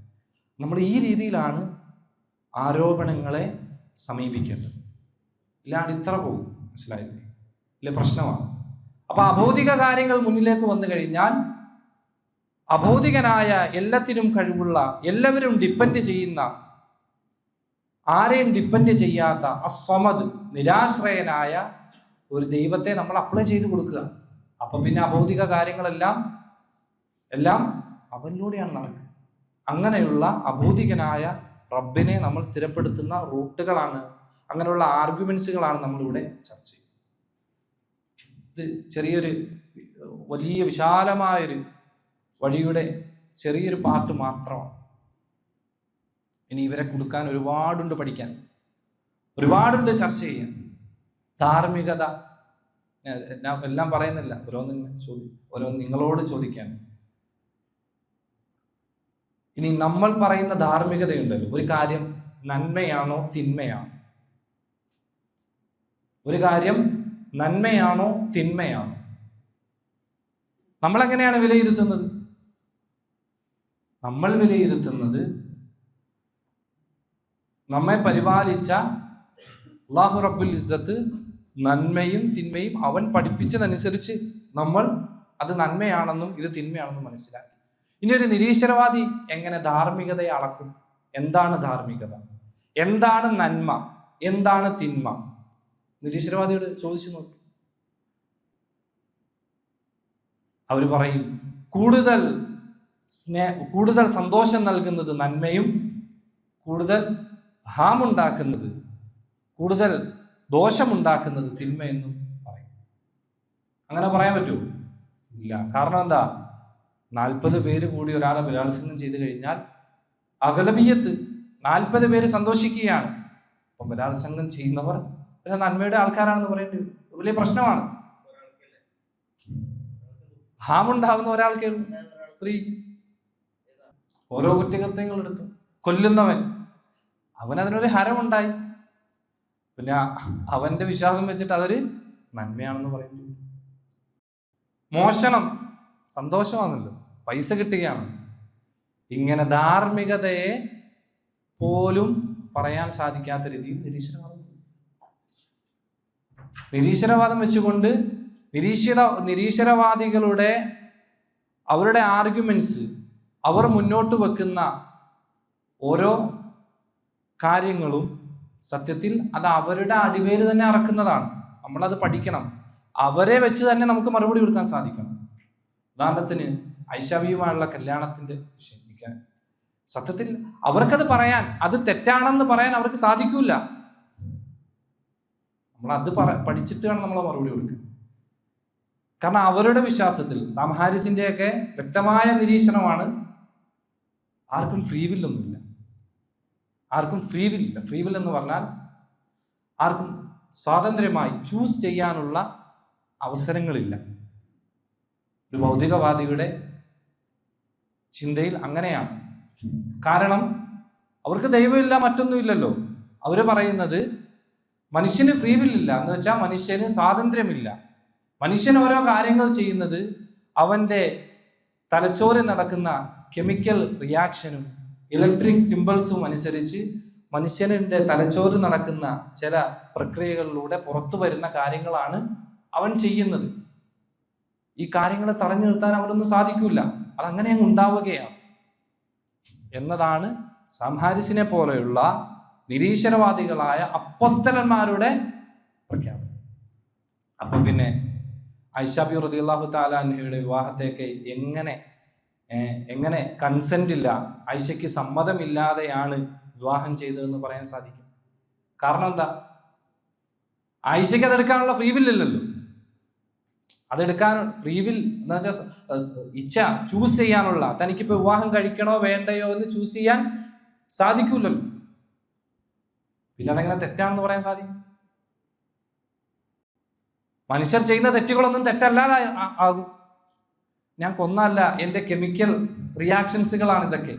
നമ്മൾ ഈ രീതിയിലാണ് ആരോപണങ്ങളെ സമീപിക്കേണ്ടത്. ഇല്ലാണ്ട് ഇത്ര പോകും. മനസ്സിലായില്ലേ? ഇല്ല, പ്രശ്നമാണ്. അപ്പൊ അഭൗതിക കാര്യങ്ങൾ മുന്നിലേക്ക് വന്നു കഴിഞ്ഞാൽ അഭൗതികനായ, എല്ലാത്തിനും കഴിവുള്ള, എല്ലാവരും ഡിപ്പെൻഡ് ചെയ്യുന്ന, ആരെയും ഡിപ്പെൻഡ് ചെയ്യാത്ത അസ്വമദ്, നിരാശ്രയനായ ഒരു ദൈവത്തെ നമ്മൾ അപ്ലൈ ചെയ്ത് കൊടുക്കുക. അപ്പൊ പിന്നെ അഭൗതിക കാര്യങ്ങളെല്ലാം അവനിലൂടെയാണ് നടക്കുക. അങ്ങനെയുള്ള അഭൗതികനായ റബ്ബിനെ നമ്മൾ സ്ഥിരപ്പെടുത്തുന്ന റൂട്ടുകളാണ്, അങ്ങനെയുള്ള ആർഗ്യുമെന്റ്സുകളാണ് നമ്മളിവിടെ ചർച്ച ചെയ്യുന്നത്. ഇത് ചെറിയൊരു വലിയ വിശാലമായൊരു വഴിയുടെ ചെറിയൊരു പാർട്ട് മാത്രമാണ്. ഇനി ഇവരെ കൊടുക്കാൻ ഒരുപാടുണ്ട്, പഠിക്കാൻ ഒരുപാടുണ്ട്, ചർച്ച ചെയ്യാൻ. ധാർമ്മികത ഞാൻ എല്ലാം പറയുന്നില്ല, ഓരോന്ന് നിങ്ങളോട് ചോദിക്കാൻ. ഇനി നമ്മൾ പറയുന്ന ധാർമ്മികതയുണ്ടല്ലോ, ഒരു കാര്യം നന്മയാണോ തിന്മയാണോ, ഒരു കാര്യം നന്മയാണോ തിന്മയാണോ, നമ്മളെങ്ങനെയാണ് വിലയിരുത്തുന്നത്? നമ്മൾ വിലയിരുത്തുന്നത് നമ്മെ പരിപാലിച്ച അല്ലാഹു റബ്ബുൽ ഇസ്സത്ത് നന്മയും തിന്മയും അവൻ പഠിപ്പിച്ചതനുസരിച്ച് നമ്മൾ അത് നന്മയാണെന്നും ഇത് തിന്മയാണെന്നും മനസ്സിലാക്കി. ഇനി ഒരു നിരീശ്വരവാദി എങ്ങനെ ധാർമ്മികതയെ അളക്കും? എന്താണ് ധാർമ്മികത, എന്താണ് നന്മ, എന്താണ് തിന്മ? നിരീശ്വരവാദിയോട് ചോദിച്ചു നോക്കി. അവർ പറയും കൂടുതൽ സന്തോഷം നൽകുന്നത് നന്മയും കൂടുതൽ ഹാമുണ്ടാക്കുന്നത്, കൂടുതൽ ദോഷമുണ്ടാക്കുന്നത് തിന്മയെന്നും പറയും. അങ്ങനെ പറയാൻ പറ്റുമോ? ഇല്ല. കാരണം എന്താ? 40 പേര് കൂടി ഒരാളെ ബലാത്സംഗം ചെയ്തു കഴിഞ്ഞാൽ അഗലബിയത്ത് 40 പേര് സന്തോഷിക്കുകയാണ്. അപ്പം ബലാത്സംഗം ചെയ്യുന്നവർ നന്മയുടെ ആൾക്കാരാണെന്ന് പറയേണ്ടി വരും. വലിയ പ്രശ്നമാണ്. ഹാമുണ്ടാവുന്ന ഒരാൾക്ക്, സ്ത്രീ, ഓരോ കുറ്റകൃത്യങ്ങൾ എടുത്തു കൊല്ലുന്നവൻ, അവനതിനൊരു ഹരമുണ്ടായി. പിന്നെ അവന്റെ വിശ്വാസം വെച്ചിട്ട് അതൊരു നന്മയാണെന്ന് പറയുന്നു. മോഷണം സന്തോഷമാണല്ലോ, പൈസ കിട്ടുകയാണ്. ഇങ്ങനെ ധാർമ്മികതയെ പോലും പറയാൻ സാധിക്കാത്ത രീതിയിൽ നിരീശ്വരവാദം വെച്ചുകൊണ്ട് നിരീശ്വരവാദികളുടെ അവരുടെ ആർഗ്യുമെന്റ്സ്, അവർ മുന്നോട്ട് വെക്കുന്ന ഓരോ കാര്യങ്ങളും സത്യത്തിൽ അത് അവരുടെ അടിവേര് തന്നെ അറക്കുന്നതാണ്. നമ്മളത് പഠിക്കണം. അവരെ വെച്ച് തന്നെ നമുക്ക് മറുപടി കൊടുക്കാൻ സാധിക്കണം. ഉദാഹരണത്തിന് ഐഷാബിയുമായുള്ള കല്യാണത്തിന്റെ വിഷയം, സത്യത്തിൽ അവർക്കത് പറയാൻ, അത് തെറ്റാണെന്ന് പറയാൻ അവർക്ക് സാധിക്കൂല. നമ്മളത് പഠിച്ചിട്ട് വേണം നമ്മൾ മറുപടി കൊടുക്കുക. കാരണം അവരുടെ വിശ്വാസത്തിൽ സാംഹാരിസിന്റെയൊക്കെ വ്യക്തമായ നിരീക്ഷണമാണ്, ആർക്കും ഫ്രീ വില്ലൊന്നുമില്ല. ആർക്കും ഫ്രീ വില്ല. ഫ്രീ വിൽ എന്ന് പറഞ്ഞാൽ ആർക്കും സ്വാതന്ത്ര്യമായി ചൂസ് ചെയ്യാനുള്ള അവസരങ്ങളില്ല. ഒരു ഭൗതികവാദിയുടെ ചിന്തയിൽ അങ്ങനെയാണ്. കാരണം അവർക്ക് ദൈവമില്ല, മറ്റൊന്നുമില്ലല്ലോ. അവര് പറയുന്നത് മനുഷ്യന് ഫ്രീ വില്ലില്ല എന്ന് വെച്ചാൽ മനുഷ്യന് സ്വാതന്ത്ര്യമില്ല. മനുഷ്യൻ ഓരോ കാര്യങ്ങൾ ചെയ്യുന്നത് അവന്റെ തലച്ചോറിൽ നടക്കുന്ന കെമിക്കൽ റിയാക്ഷനും ഇലക്ട്രിക് സിമ്പിൾസും അനുസരിച്ച് മനുഷ്യന്റെ തലച്ചോറിൽ നടക്കുന്ന ചില പ്രക്രിയകളിലൂടെ പുറത്തു വരുന്ന കാര്യങ്ങളാണ് അവൻ ചെയ്യുന്നത്. ഈ കാര്യങ്ങളെ തടഞ്ഞു നിർത്താൻ അവനൊന്നും സാധിക്കില്ല. അതങ്ങനെ അങ്ങ് ഉണ്ടാവുകയാണ് എന്നതാണ് സാംഹാരിസിനെ പോലെയുള്ള നിരീശ്വരവാദികളായ അപ്പോസ്തലന്മാരുടെ പ്രഖ്യാപനം. അപ്പൊ പിന്നെ ഐഷാബി റളിയല്ലാഹു തആല അൻഹയുടെ വിവാഹത്തേക്ക് എങ്ങനെ കൺസെന്റ് ഇല്ല, ഐഷയ്ക്ക് സമ്മതമില്ലാതെയാണ് വിവാഹം ചെയ്തതെന്ന് പറയാൻ സാധിക്കും? കാരണം എന്താ? ഐഷയ്ക്ക് അതെടുക്കാനുള്ള ഫ്രീ വില്ലല്ലോ. അതെടുക്കാൻ ഫ്രീ വിൽ എന്ന് വെച്ചാൽ ഇച്ഛ, ചൂസ് ചെയ്യാനുള്ള, തനിക്കിപ്പോ വിവാഹം കഴിക്കണോ വേണ്ടയോ എന്ന് ചൂസ് ചെയ്യാൻ സാധിക്കൂലല്ലോ. പിന്നെ അതെങ്ങനെ തെറ്റാണെന്ന് പറയാൻ സാധിക്കും? മനുഷ്യർ ചെയ്യുന്ന തെറ്റുകളൊന്നും തെറ്റല്ലാതെ ആകും. ഞാൻ കൊന്നല്ല, എൻ്റെ കെമിക്കൽ റിയാക്ഷൻസുകളാണ് ഇതൊക്കെ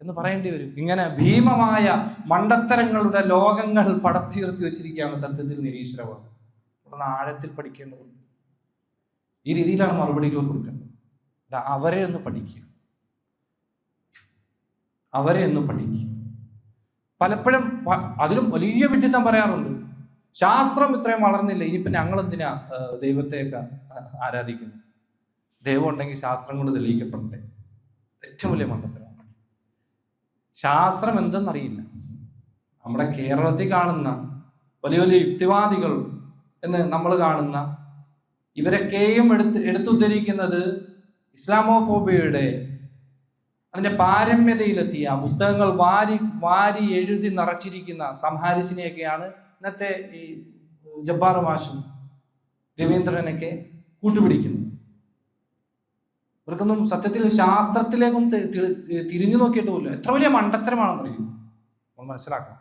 എന്ന് പറയേണ്ടി വരും. ഇങ്ങനെ ഭീമമായ മണ്ടത്തരങ്ങളുടെ ലോകങ്ങൾ പടത്തുയർത്തി വെച്ചിരിക്കുകയാണ് സത്യത്തിൽ നിരീശ്വരവാദം. നമ്മൾ ആഴത്തിൽ പഠിക്കേണ്ടതുണ്ട്. ഈ രീതിയിലാണ് മറുപടികൾ കൊടുക്കേണ്ടത്. അവരെ ഒന്ന് പഠിക്കുക, അവരെ ഒന്ന് പഠിക്കുക. പലപ്പോഴും അതിലും വലിയ വിഡ്ഢിത്തം പറയാറുണ്ട്. ശാസ്ത്രം ഇത്രയും വളർന്നില്ല, ഇനിയിപ്പോൾ ഞങ്ങൾ എന്തിനാ ദൈവത്തെയൊക്കെ ആരാധിക്കുന്നു? ദൈവം ഉണ്ടെങ്കിൽ ശാസ്ത്രം കൊണ്ട് തെളിയിക്കപ്പെടണ്ടേ? ഏറ്റവും വലിയ മണ്ടത്തരമാണ്. ശാസ്ത്രം എന്തെന്നറിയില്ല. നമ്മുടെ കേരളത്തിൽ കാണുന്ന വലിയ വലിയ യുക്തിവാദികൾ എന്ന് നമ്മൾ കാണുന്ന ഇവരൊക്കെയും എടുത്തുദ്ധരിക്കുന്നത് ഇസ്ലാമോഫോബിയയുടെ അതിൻ്റെ പാരമ്യതയിലെത്തിയ പുസ്തകങ്ങൾ വാരി എഴുതി നിറച്ചിരിക്കുന്ന സംഹാരിസിനെയൊക്കെയാണ് ഇന്നത്തെ ഈ ജബ്ബാർ മാഷും രവീന്ദ്രനൊക്കെ കൂട്ടുപിടിക്കുന്നത്. ഇവർക്കൊന്നും സത്യത്തിൽ ശാസ്ത്രത്തിലേക്കും തിരിഞ്ഞു നോക്കിയിട്ടുമില്ല. എത്ര വലിയ മണ്ടത്തരമാണെന്ന് അറിയുന്നു. നമ്മൾ മനസ്സിലാക്കണം.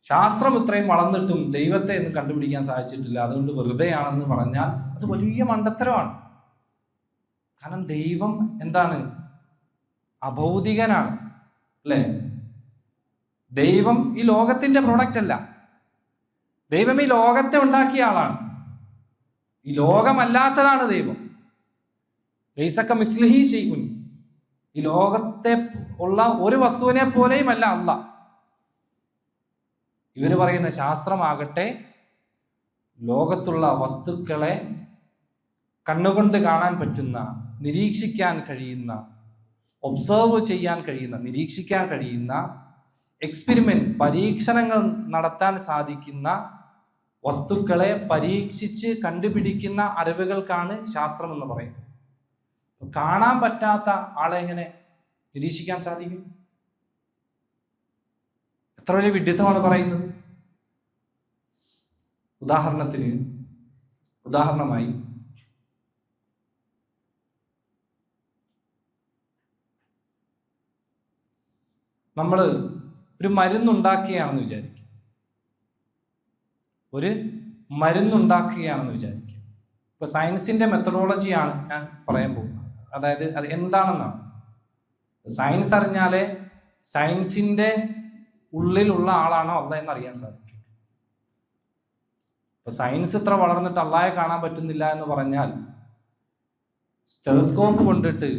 ശാസ്ത്രം ഇത്രയും വളർന്നിട്ടും ദൈവത്തെ ഒന്നും കണ്ടുപിടിക്കാൻ സാധിച്ചിട്ടില്ല, അതുകൊണ്ട് വെറുതെയാണെന്ന് പറഞ്ഞാൽ അത് വലിയ മണ്ടത്തരമാണ്. കാരണം ദൈവം എന്താണ്? അഭൗതികനാണ്, അല്ലേ? ദൈവം ഈ ലോകത്തിന്റെ പ്രൊഡക്റ്റ് അല്ല. ദൈവം ഈ ലോകത്തെ ഉണ്ടാക്കിയ ആളാണ്. ഈ ലോകമല്ലാത്തതാണ് ദൈവം. ലൈസക മിസ്ലിഹി ശൈഉൻ. ഈ ലോകത്തെ ഉള്ള ഒരു വസ്തുവിനെ പോലെയും അല്ല അല്ലാഹ്. ഇവർ പറയുന്ന ശാസ്ത്രമാകട്ടെ ലോകത്തുള്ള വസ്തുക്കളെ കണ്ണുകൊണ്ട് കാണാൻ പറ്റുന്ന, നിരീക്ഷിക്കാൻ കഴിയുന്ന, ഒബ്സർവ് ചെയ്യാൻ കഴിയുന്ന, നിരീക്ഷിക്കാൻ കഴിയുന്ന, എക്സ്പെരിമെന്റ് പരീക്ഷണങ്ങൾ നടത്താൻ സാധിക്കുന്ന വസ്തുക്കളെ പരീക്ഷിച്ച് കണ്ടുപിടിക്കുന്ന അറിവുകൾക്കാണ് ശാസ്ത്രം എന്ന് പറയുന്നത്. കാണാൻ പറ്റാത്ത ആളെ എങ്ങനെ നിരീക്ഷിക്കാൻ സാധിക്കും? എത്ര വലിയ വിഡ്ഢിത്തമാണ് പറയുന്നത്. ഉദാഹരണമായി നമ്മൾ ഒരു മരുന്നുണ്ടാക്കുകയാണെന്ന് വിചാരിക്കും. ഇപ്പൊ സയൻസിന്റെ മെത്തഡോളജിയാണ് ഞാൻ പറയാൻ പോകുന്നത്. അതായത് അത് എന്താണെന്നാണ്. സയൻസ് അറിഞ്ഞാലേ സയൻസിന്റെ ഉള്ളിലുള്ള ആളാണോ അല്ല എന്നറിയാൻ സാധിക്കും. ഇപ്പൊ സയൻസ് ഇത്ര വളർന്നിട്ട് അള്ളാഹയെ കാണാൻ പറ്റുന്നില്ല എന്ന് പറഞ്ഞാൽ സ്റ്റെതസ്കോപ്പ് കൊണ്ടിട്ട്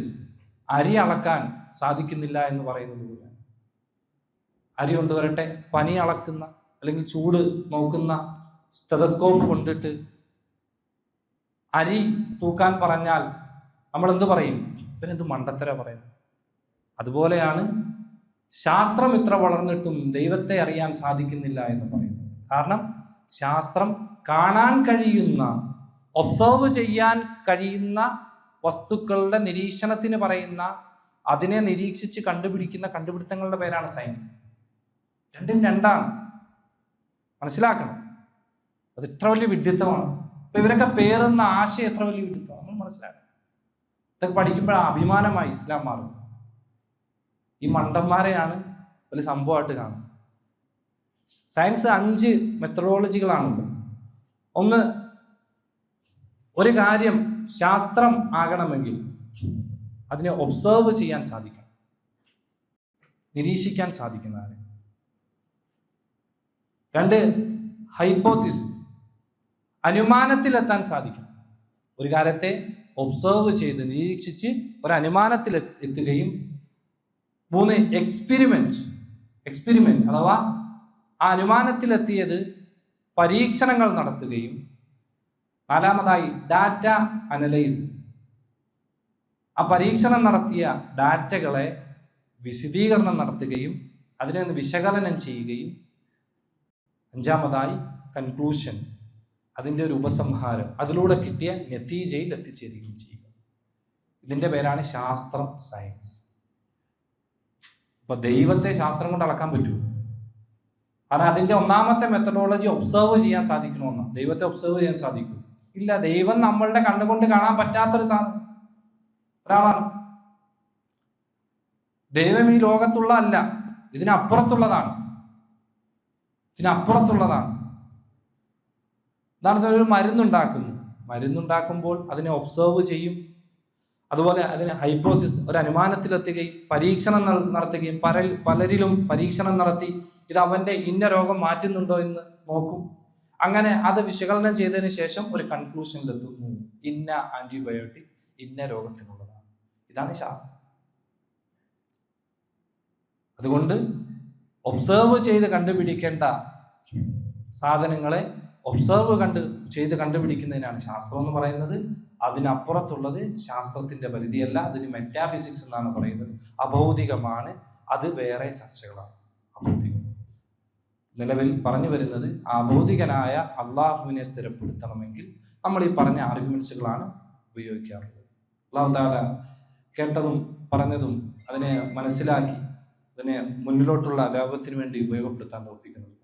അരി അളക്കാൻ സാധിക്കുന്നില്ല എന്ന് പറയുന്നത് പോലെ, അരി കൊണ്ടുവരട്ടെ, പനി അളക്കുന്ന അല്ലെങ്കിൽ ചൂട് നോക്കുന്ന സ്റ്റെതസ്കോപ്പ് കൊണ്ടിട്ട് അരി തൂക്കാൻ പറഞ്ഞാൽ നമ്മൾ എന്ത് പറയും? ഇവരെന്ത് മണ്ടത്തര പറയുന്നത്. അതുപോലെയാണ് ശാസ്ത്രം ഇത്ര വളർന്നിട്ടും ദൈവത്തെ അറിയാൻ സാധിക്കുന്നില്ല എന്ന് പറയുന്നത്. കാരണം ശാസ്ത്രം കാണാൻ കഴിയുന്ന, ഒബ്സർവ് ചെയ്യാൻ കഴിയുന്ന വസ്തുക്കളുടെ നിരീക്ഷണത്തിന് പറയുന്ന, അതിനെ നിരീക്ഷിച്ച് കണ്ടുപിടിക്കുന്ന കണ്ടുപിടുത്തങ്ങളുടെ പേരാണ് സയൻസ്. രണ്ടും രണ്ടാണ്, മനസ്സിലാക്കണം. അത് ഇത്ര വലിയ വിഡ്ഢിത്തമാണ്. അപ്പൊ ഇവരൊക്കെ പേറുന്ന ആശയം എത്ര വലിയ വിഡ്ഢിത്തമാണ് നമ്മൾ മനസ്സിലാക്കണം. ഇതൊക്കെ പഠിക്കുമ്പോൾ അഭിമാനമായി ഇസ്ലാം മാറും. ഈ മണ്ടന്മാരെയാണ് വലിയ സംഭവമായിട്ട് കാണുന്നത്. സയൻസ് 5 മെത്തഡോളജികളാണുള്ളത്. ഒന്ന്, ഒരു കാര്യം ശാസ്ത്രം ആകണമെങ്കിൽ അതിനെ ഒബ്സർവ് ചെയ്യാൻ സാധിക്കണം, നിരീക്ഷിക്കാൻ സാധിക്കുന്നതാണ്. 2, ഹൈപ്പോത്തിസിസ്, അനുമാനത്തിലെത്താൻ സാധിക്കണം. ഒരു കാര്യത്തെ ഒബ്സർവ് ചെയ്ത് നിരീക്ഷിച്ച് ഒരു അനുമാനത്തിൽ എത്തുകയും. 3, എക്സ്പെരിമെന്റ് അഥവാ ആ അനുമാനത്തിലെത്തിയത് പരീക്ഷണങ്ങൾ നടത്തുകയും. 4, ഡാറ്റ അനലൈസിസ്, ആ പരീക്ഷണം നടത്തിയ ഡാറ്റകളെ വിശദീകരണം നടത്തുകയും അതിനെ ഒന്ന് വിശകലനം ചെയ്യുകയും. 5, കൺക്ലൂഷൻ, അതിൻ്റെ ഒരു ഉപസംഹാരം, അതിലൂടെ കിട്ടിയ നതീജയിൽ എത്തിച്ചേരുകയും ചെയ്യുക. ഇതിൻ്റെ പേരാണ് ശാസ്ത്രം, സയൻസ്. അപ്പൊ ദൈവത്തെ ശാസ്ത്രം കൊണ്ട് അളക്കാൻ പറ്റുമോ? കാരണം അതിൻ്റെ ഒന്നാമത്തെ മെത്തഡോളജി ഒബ്സർവ് ചെയ്യാൻ സാധിക്കണമെന്നാണ്. ദൈവത്തെ ഒബ്സർവ് ചെയ്യാൻ സാധിക്കും? ഇല്ല. ദൈവം നമ്മളുടെ കണ്ണുകൊണ്ട് കാണാൻ പറ്റാത്തൊരു ഒരാളാണ്. ദൈവം ഈ ലോകത്തുള്ള അല്ല, ഇതിനപ്പുറത്തുള്ളതാണ്. എന്താണ്? ഒരു മരുന്നുണ്ടാക്കുമ്പോൾ അതിനെ ഒബ്സർവ് ചെയ്യും. അതുപോലെ അതിന് ഹൈപ്പോസിസ്, ഒരു അനുമാനത്തിലെത്തുകയും പരീക്ഷണം നടത്തുകയും പലരിലും പരീക്ഷണം നടത്തി ഇത് അവന്റെ ഇന്ന രോഗം മാറ്റുന്നുണ്ടോ എന്ന് നോക്കും. അങ്ങനെ അത് വിശകലനം ചെയ്തതിന് ശേഷം ഒരു കൺക്ലൂഷനിലെത്തുന്നു, ഇന്ന ആന്റിബയോട്ടിക് ഇന്ന രോഗത്തിനുള്ളതാണ്. ഇതാണ് ശാസ്ത്രം. അതുകൊണ്ട് ഒബ്സർവ് ചെയ്ത് കണ്ടുപിടിക്കേണ്ട സാധനങ്ങളെ ഒബ്സർവ് ചെയ്ത് കണ്ടുപിടിക്കുന്നതിനാണ് ശാസ്ത്രം എന്ന് പറയുന്നത്. അതിനപ്പുറത്തുള്ളത് ശാസ്ത്രത്തിന്റെ പരിധിയല്ല, അതിന് മെറ്റാഫിസിക്സ് എന്നാണ് പറയുന്നത്. അഭൗതികമാണ്, അത് വേറെ ചർച്ചകളാണ്. അഭൗതികം നിലവിൽ പറഞ്ഞു വരുന്നത് അഭൗതികനായ അള്ളാഹുവിനെ സ്ഥിരപ്പെടുത്തണമെങ്കിൽ നമ്മൾ ഈ പറഞ്ഞ ആർഗ്യുമെന്റ്സുകളാണ് ഉപയോഗിക്കാറുള്ളത്. അല്ലാഹു തആല കേട്ടതും പറഞ്ഞതും അതിനെ മനസ്സിലാക്കി അതിനെ മുന്നിലോട്ടുള്ള ലോകത്തിന് വേണ്ടി ഉപയോഗപ്പെടുത്താൻ തൗഫീഖ് നൽകട്ടെ.